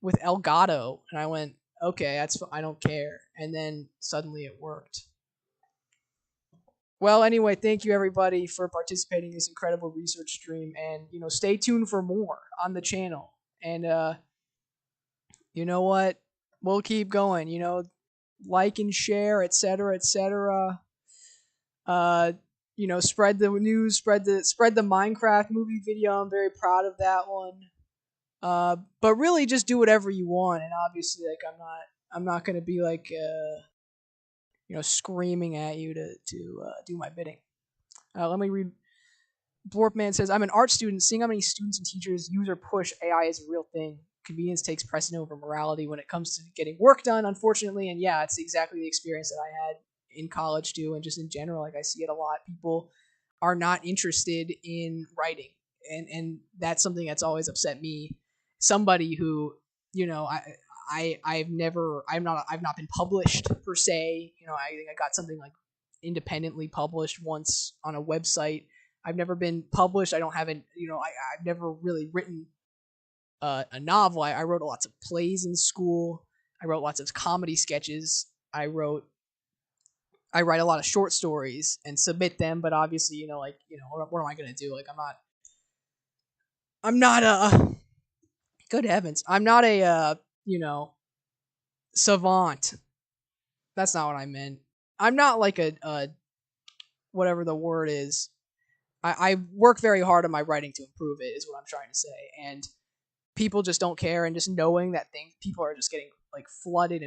with Elgato, and I went, okay, I don't care. And then suddenly it worked. Well, anyway, thank you everybody for participating in this incredible research stream, and stay tuned for more on the channel. And you know what? We'll keep going. Like and share, etc., etc. Spread the news, spread the Minecraft movie video. I'm very proud of that one. But really, just do whatever you want. And obviously, like, I'm not gonna be like screaming at you to do my bidding. Let me read. Blorpman says, I'm an art student. Seeing how many students and teachers use or push AI is a real thing. Convenience takes precedent over morality when it comes to getting work done, unfortunately. And yeah, it's exactly the experience that I had in college too, and just in general. Like, I see it a lot. People are not interested in writing, and that's something that's always upset me. Somebody who, I've not been published per se. I think I got something like independently published once on a website. I've never been published. I don't have I've never really written a novel. I wrote lots of plays in school. I wrote lots of comedy sketches. I write a lot of short stories and submit them, but obviously, what am I gonna do? Like, I'm not a good heavens, I'm not a savant. That's not what I meant. I'm not like a whatever the word is. I work very hard on my writing to improve it, is what I'm trying to say. And people just don't care, and just knowing that people are just getting like flooded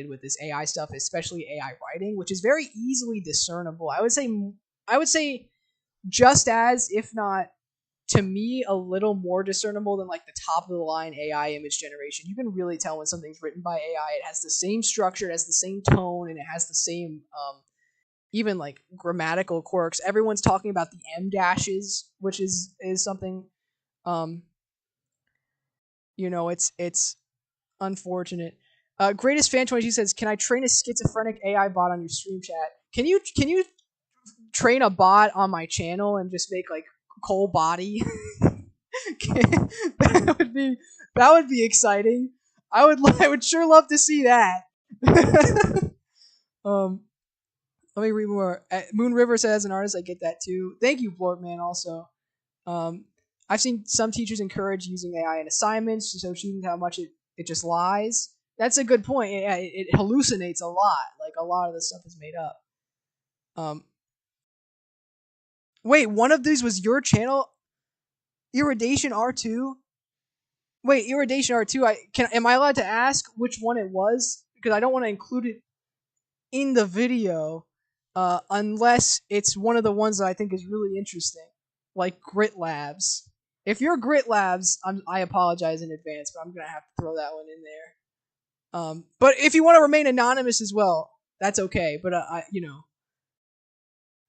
with this AI stuff, especially AI writing, which is very easily discernible. I would say just as, if not, to me, a little more discernible than like the top of the line AI image generation. You can really tell when something's written by AI. It has the same structure, it has the same tone, and it has the same even like grammatical quirks. Everyone's talking about the M dashes, which is something it's unfortunate. Greatest fan 22 says, "Can I train a schizophrenic AI bot on your stream chat? Can you train a bot on my channel and just make like Cole Body?" That would be exciting. I would sure love to see that. Let me read more. Moon River says, as an artist, I get that too. Thank you, Blortman, also. I've seen some teachers encourage using AI in assignments to show students how much it just lies. That's a good point. It hallucinates a lot. Like, a lot of the stuff is made up. Wait, one of these was your channel? Iridation R2? Wait, Iridation R2, am I allowed to ask which one it was? Because I don't want to include it in the video unless it's one of the ones that I think is really interesting, like Grit Labs. If you're Grit Labs, I apologize in advance, but I'm gonna have to throw that one in there. But if you want to remain anonymous as well, that's okay. But I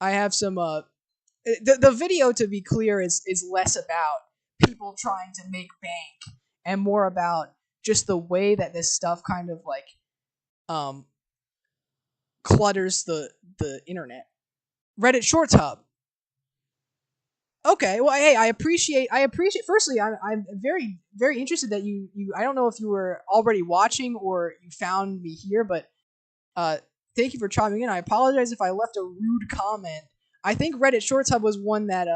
have some. The video, to be clear, is less about people trying to make bank and more about just the way that this stuff kind of like clutters the internet. Reddit Shorts Hub. Okay, well, hey, I appreciate. Firstly, I'm very, very interested that you. I don't know if you were already watching or you found me here, but thank you for chiming in. I apologize if I left a rude comment. I think Reddit Shorts Hub was one that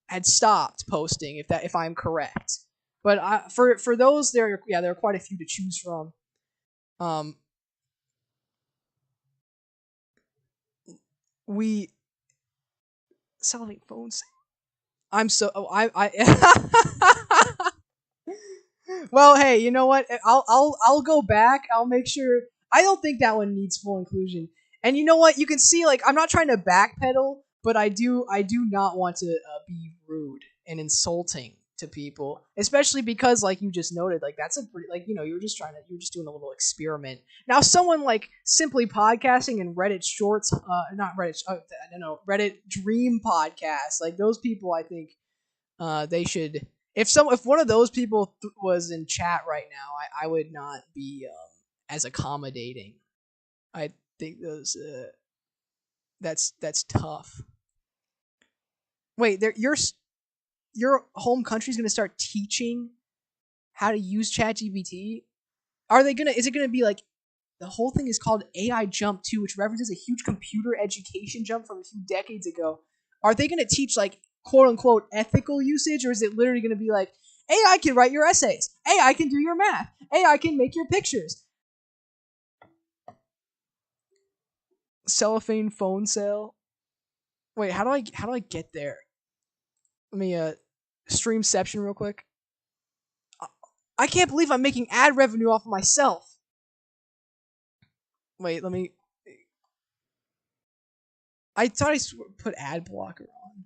had stopped posting, if I'm correct. But for those, there are quite a few to choose from. We selling phones. I'm so Well, hey, you know what? I'll go back. I'll make sure. I don't think that one needs full inclusion. And you know what? You can see, like, I'm not trying to backpedal, but I do not want to be rude and insulting to people, especially because, like you just noted, like, that's a pretty, like, you were just doing a little experiment. Now, someone like Simply Podcasting and Reddit Shorts, not Reddit, I don't know, Reddit Dream Podcast, like, those people, I think they should. If one of those people was in chat right now, I would not be as accommodating. I think those that's tough. Wait, your home country's gonna start teaching how to use ChatGPT? Are they gonna? Is it gonna be like the whole thing is called AI Jump 2, which references a huge computer education jump from a few decades ago? Are they gonna teach like quote unquote ethical usage, or is it literally gonna be like AI can write your essays, AI can do your math, AI can make your pictures? Cellophane phone sale. Wait, how do I get there? Let me Streamception real quick. I can't believe I'm making ad revenue off of myself. Wait, let me. I thought I put ad blocker on.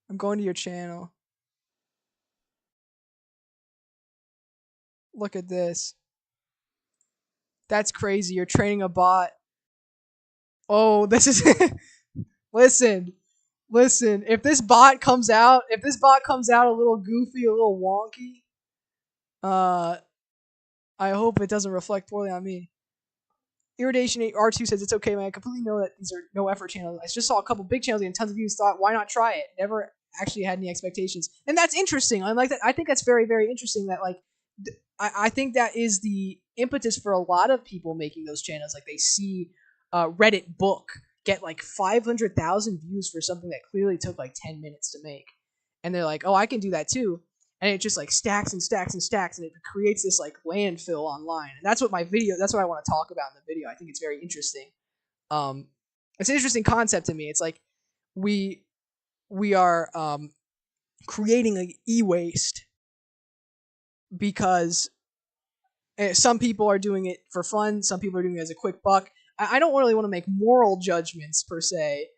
I'm going to your channel. Look at this. That's crazy. You're training a bot. Oh, this is. Listen. If this bot comes out a little goofy, a little wonky, I hope it doesn't reflect poorly on me. Iridation R2 says it's okay, man. I completely know that these are no effort channels. I just saw a couple big channels and tons of views. Thought, why not try it? Never actually had any expectations, and that's interesting. I like that. I think that's very, very interesting. That like, I think that is the impetus for a lot of people making those channels. Like they see Reddit book get like 500,000 views for something that clearly took like 10 minutes to make, and they're like, oh, I can do that too. And it just like stacks and stacks and stacks, and it creates this like landfill online. And that's what I want to talk about in the video. I think it's very interesting. It's an interesting concept to me. It's like we are creating like e-waste because some people are doing it for fun, some people are doing it as a quick buck. I don't really want to make moral judgments per se,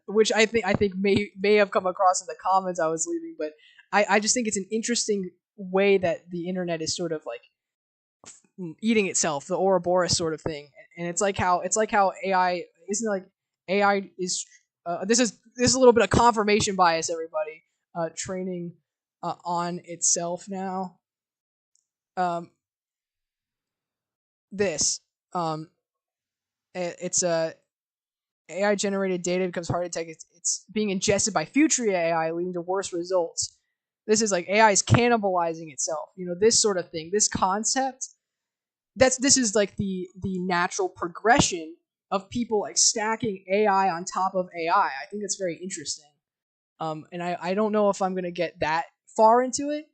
which I think may have come across in the comments I was leaving, but I just think it's an interesting way that the internet is sort of like eating itself, the Ouroboros sort of thing. And it's like how AI isn't like AI is. This is a little bit of confirmation bias, everybody. Training on itself now. It's a AI generated data becomes hard to detect. It's being ingested by future AI, leading to worse results. This is like AI is cannibalizing itself. This sort of thing, this concept. This is like the natural progression of people like stacking AI on top of AI. I think that's very interesting. And I don't know if I'm gonna get that far into it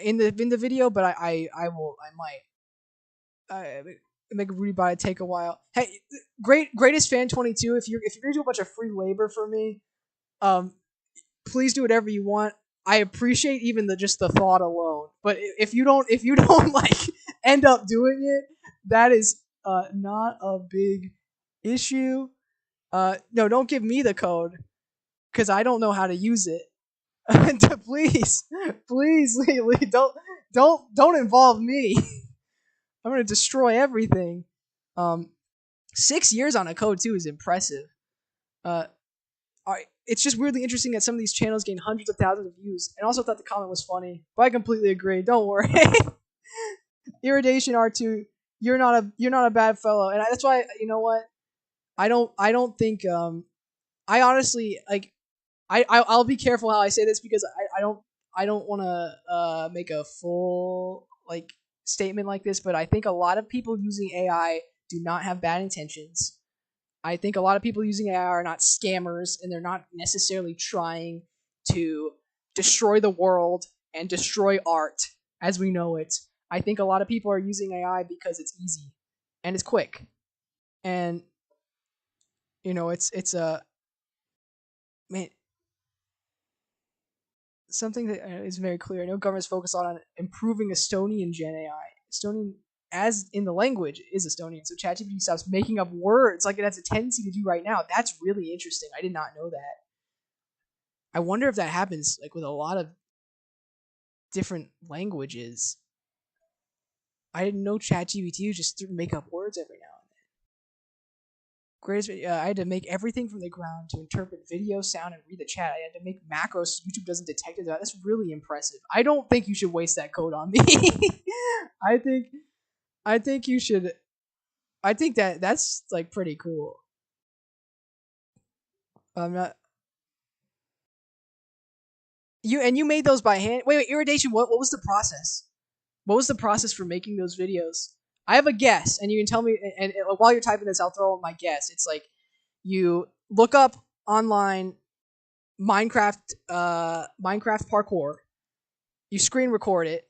in the video, but I might. Make a rebuy take a while. Hey, greatest fan 22. If you're gonna do a bunch of free labor for me, please do whatever you want. I appreciate even just the thought alone. But if you don't like end up doing it, that is not a big issue. No, don't give me the code because I don't know how to use it. please, Lee, don't involve me. I'm gonna destroy everything. 6 years on a code too is impressive. It's just weirdly interesting that some of these channels gain hundreds of thousands of views. And also thought the comment was funny, but I completely agree. Don't worry. Irritation R2, you're not a bad fellow, and that's why what I don't think I honestly like I'll be careful how I say this because I don't want to make a full like statement like this, but I think a lot of people using AI do not have bad intentions. I think a lot of people using AI are not scammers, and they're not necessarily trying to destroy the world and destroy art as we know it. I think a lot of people are using AI because it's easy and it's quick, and it's a man something that is very clear. I know governments focus on improving Estonian Gen AI. Estonian, as in the language, is Estonian, so ChatGPT stops making up words like it has a tendency to do right now. That's really interesting. I did not know that. I wonder if that happens like with a lot of different languages. I didn't know ChatGPT would just make up words every now and then. Greatest, I had to make everything from the ground to interpret video, sound, and read the chat. I had to make macros so YouTube doesn't detect it. That's really impressive. I don't think you should waste that code on me. I think you should. I think that's like pretty cool. I'm not. You made those by hand. Wait, irritation. What was the process? What was the process for making those videos? I have a guess, and you can tell me. And while you're typing this, I'll throw in my guess. It's like you look up online Minecraft parkour. You screen record it.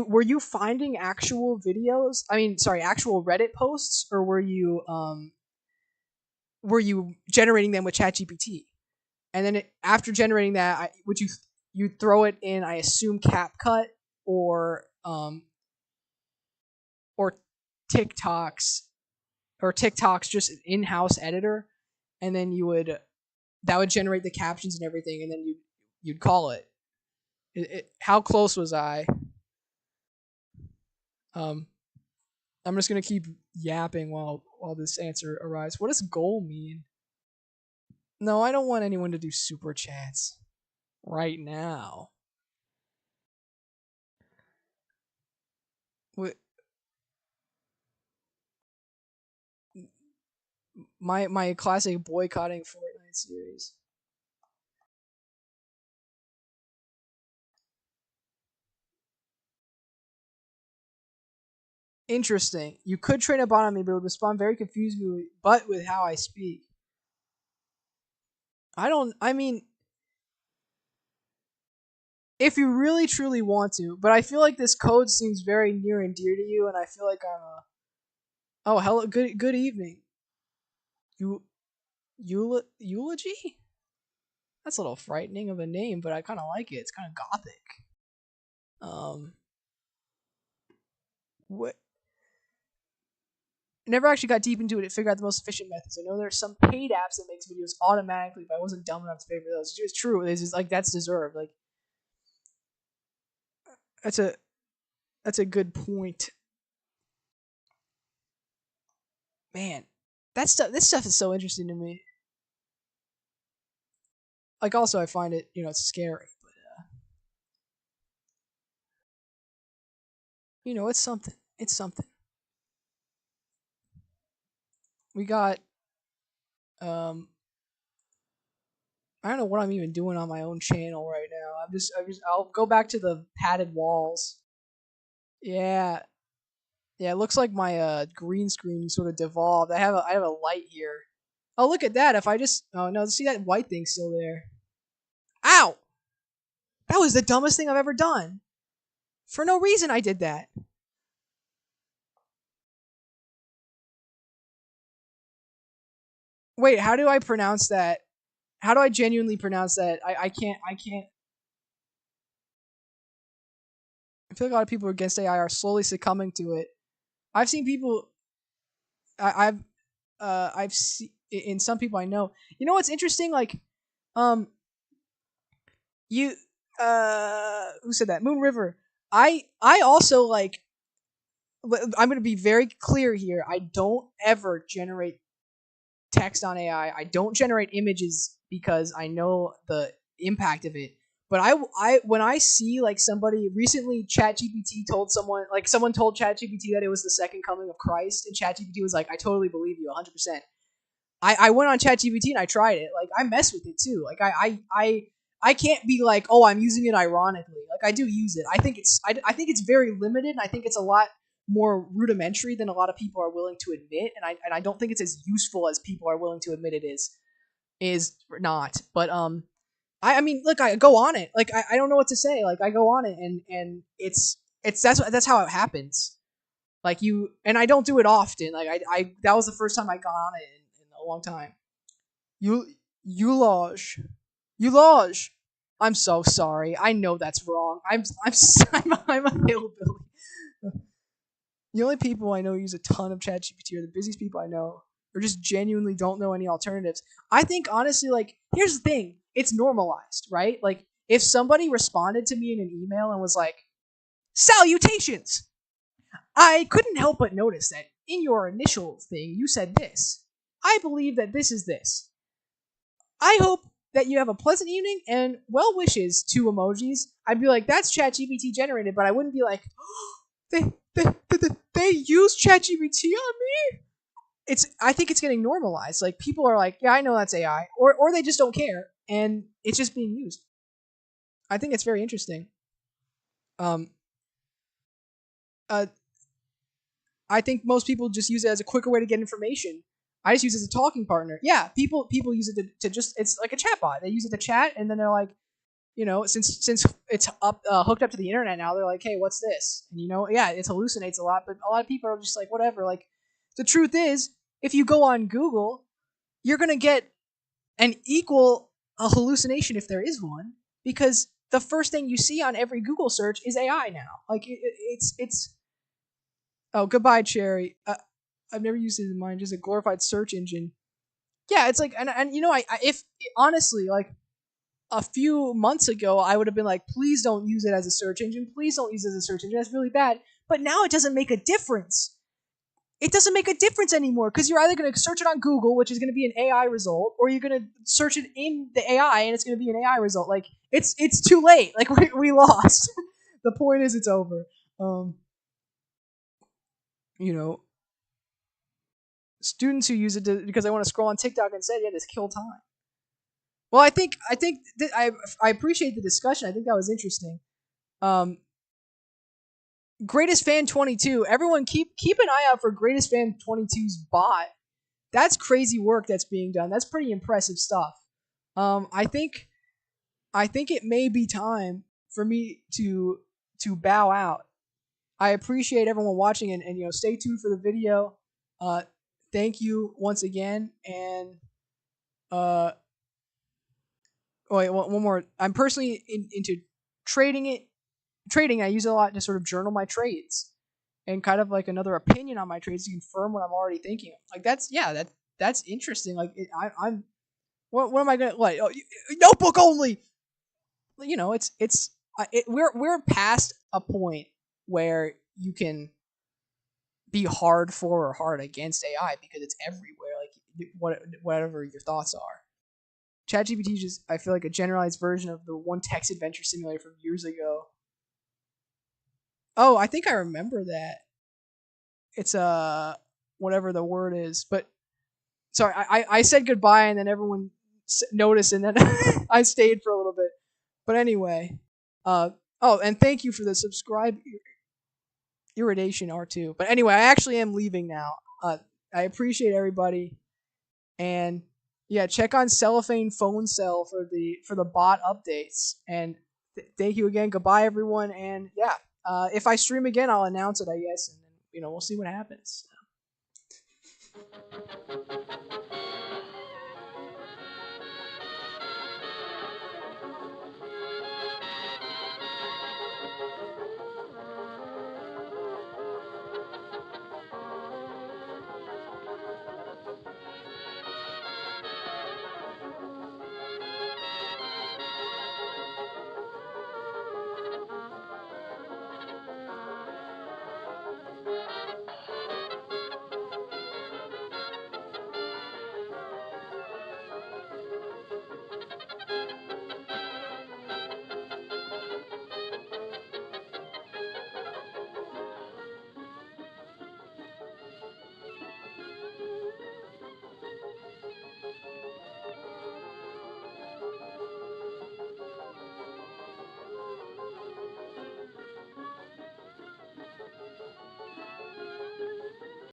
Were you finding actual videos? I mean, sorry, actual Reddit posts, or were you generating them with ChatGPT? And then after generating that, would you throw it in? I assume CapCut or TikTok's just an in-house editor, and then that would generate the captions and everything, and then you'd call it. How close was I? I'm just gonna keep yapping while this answer arrives. What does goal mean? No, I don't want anyone to do super chats right now. What? My classic boycotting Fortnite series. Interesting. You could train a bot on me, but it would respond very confused but with how I speak. I mean, if you really truly want to, but I feel like this code seems very near and dear to you, and I feel like I'm a. Oh, hello, good evening. Eulogy? That's a little frightening of a name, but I kind of like it. It's kind of gothic. What? Never actually got deep into it to figure out the most efficient methods. I know there's some paid apps that makes videos automatically, but I wasn't dumb enough to pay for those. It's true. It's just like that's deserved. Like that's a good point. Man, this stuff is so interesting to me. Like also I find it, it's scary, but it's something. It's something. We got I don't know what I'm even doing on my own channel right now. I'll go back to the padded walls. Yeah. Yeah, it looks like my green screen sort of devolved. I have a light here. Oh, look at that. If I just oh no, see that white thing still there. Ow! That was the dumbest thing I've ever done. For no reason I did that. Wait, how do I pronounce that? How do I genuinely pronounce that? I can't. I feel like a lot of people against AI are slowly succumbing to it. I've seen people. I've seen in some people I know. You know what's interesting? Like, um, you who said that? Moon River. I also like. I'm gonna be very clear here. I don't ever generate text on AI. I don't generate images because I know the impact of it. But when I see like somebody recently, ChatGPT told someone, like someone told ChatGPT that it was the second coming of Christ, and ChatGPT was like, "I totally believe you, 100%." I went on ChatGPT and I tried it. Like I mess with it too. Like I can't be like, oh, I'm using it ironically. Like I do use it. I think it's very limited. And I think it's a lot more rudimentary than a lot of people are willing to admit. And I don't think it's as useful as people are willing to admit it is not. But I mean, look, I go on it. Like I don't know what to say. Like I go on it and it's that's how it happens. Like you and I don't do it often. Like I that was the first time I got on it in a long time. Eulage. Eulage. I'm so sorry. I know that's wrong. I'm a hillbilly. The only people I know who use a ton of ChatGPT are the busiest people I know, or just genuinely don't know any alternatives. I think honestly, like, here's the thing: it's normalized, right? Like, if somebody responded to me in an email and was like, "Salutations! I couldn't help but notice that in your initial thing you said this. I believe that this is this. I hope that you have a pleasant evening and well wishes, 2 emojis." I'd be like, that's ChatGPT generated, but I wouldn't be like, oh, they use ChatGPT on me. I think it's getting normalized. Like people are like, yeah, I know that's AI, or they just don't care, and it's just being used. I think it's very interesting. Um, uh, I think most people just use it as a quicker way to get information. I just use it as a talking partner. Yeah, people use it to just it's like a chat bot. They use it to chat, and then they're like, since it's up hooked up to the internet now, they're like, hey, what's this? And yeah, it hallucinates a lot, but a lot of people are just like, whatever. Like, the truth is, if you go on Google, you're gonna get an equal hallucination if there is one, because the first thing you see on every Google search is AI now. Like it's oh, goodbye, Cherry. I've never used it in mine. Just a glorified search engine. Yeah, it's like, and if honestly, like a few months ago, I would have been like, please don't use it as a search engine. Please don't use it as a search engine. That's really bad. But now it doesn't make a difference. It doesn't make a difference anymore because you're either going to search it on Google, which is going to be an AI result, or you're going to search it in the AI and it's going to be an AI result. Like it's too late. Like we lost. The point is, it's over. Students who use it because they want to scroll on TikTok instead, yeah, just kill time. Well, I think I appreciate the discussion. I think that was interesting. Greatest Fan 22. Everyone keep an eye out for Greatest Fan 22's bot. That's crazy work that's being done. That's pretty impressive stuff. I think it may be time for me to bow out. I appreciate everyone watching and stay tuned for the video. Thank you once again, and wait, one more. I'm personally into trading. I use it a lot to sort of journal my trades and kind of like another opinion on my trades to confirm what I'm already thinking. Like that's interesting. Like I'm what am I gonna like? Oh, notebook only. We're past a point where you can be hard for or hard against AI because it's everywhere. Like whatever your thoughts are. ChatGPT just, I feel like, a generalized version of the one text adventure simulator from years ago. Oh, I think I remember that. It's whatever the word is, but sorry, I said goodbye and then everyone notice, and then I stayed for a little bit. But anyway, and thank you for the subscribe irritation R2. But anyway, I actually am leaving now. I appreciate everybody, and yeah, check on Cellophane Phone Cell for the bot updates. And thank you again. Goodbye, everyone. And yeah, if I stream again, I'll announce it, I guess, and then we'll see what happens.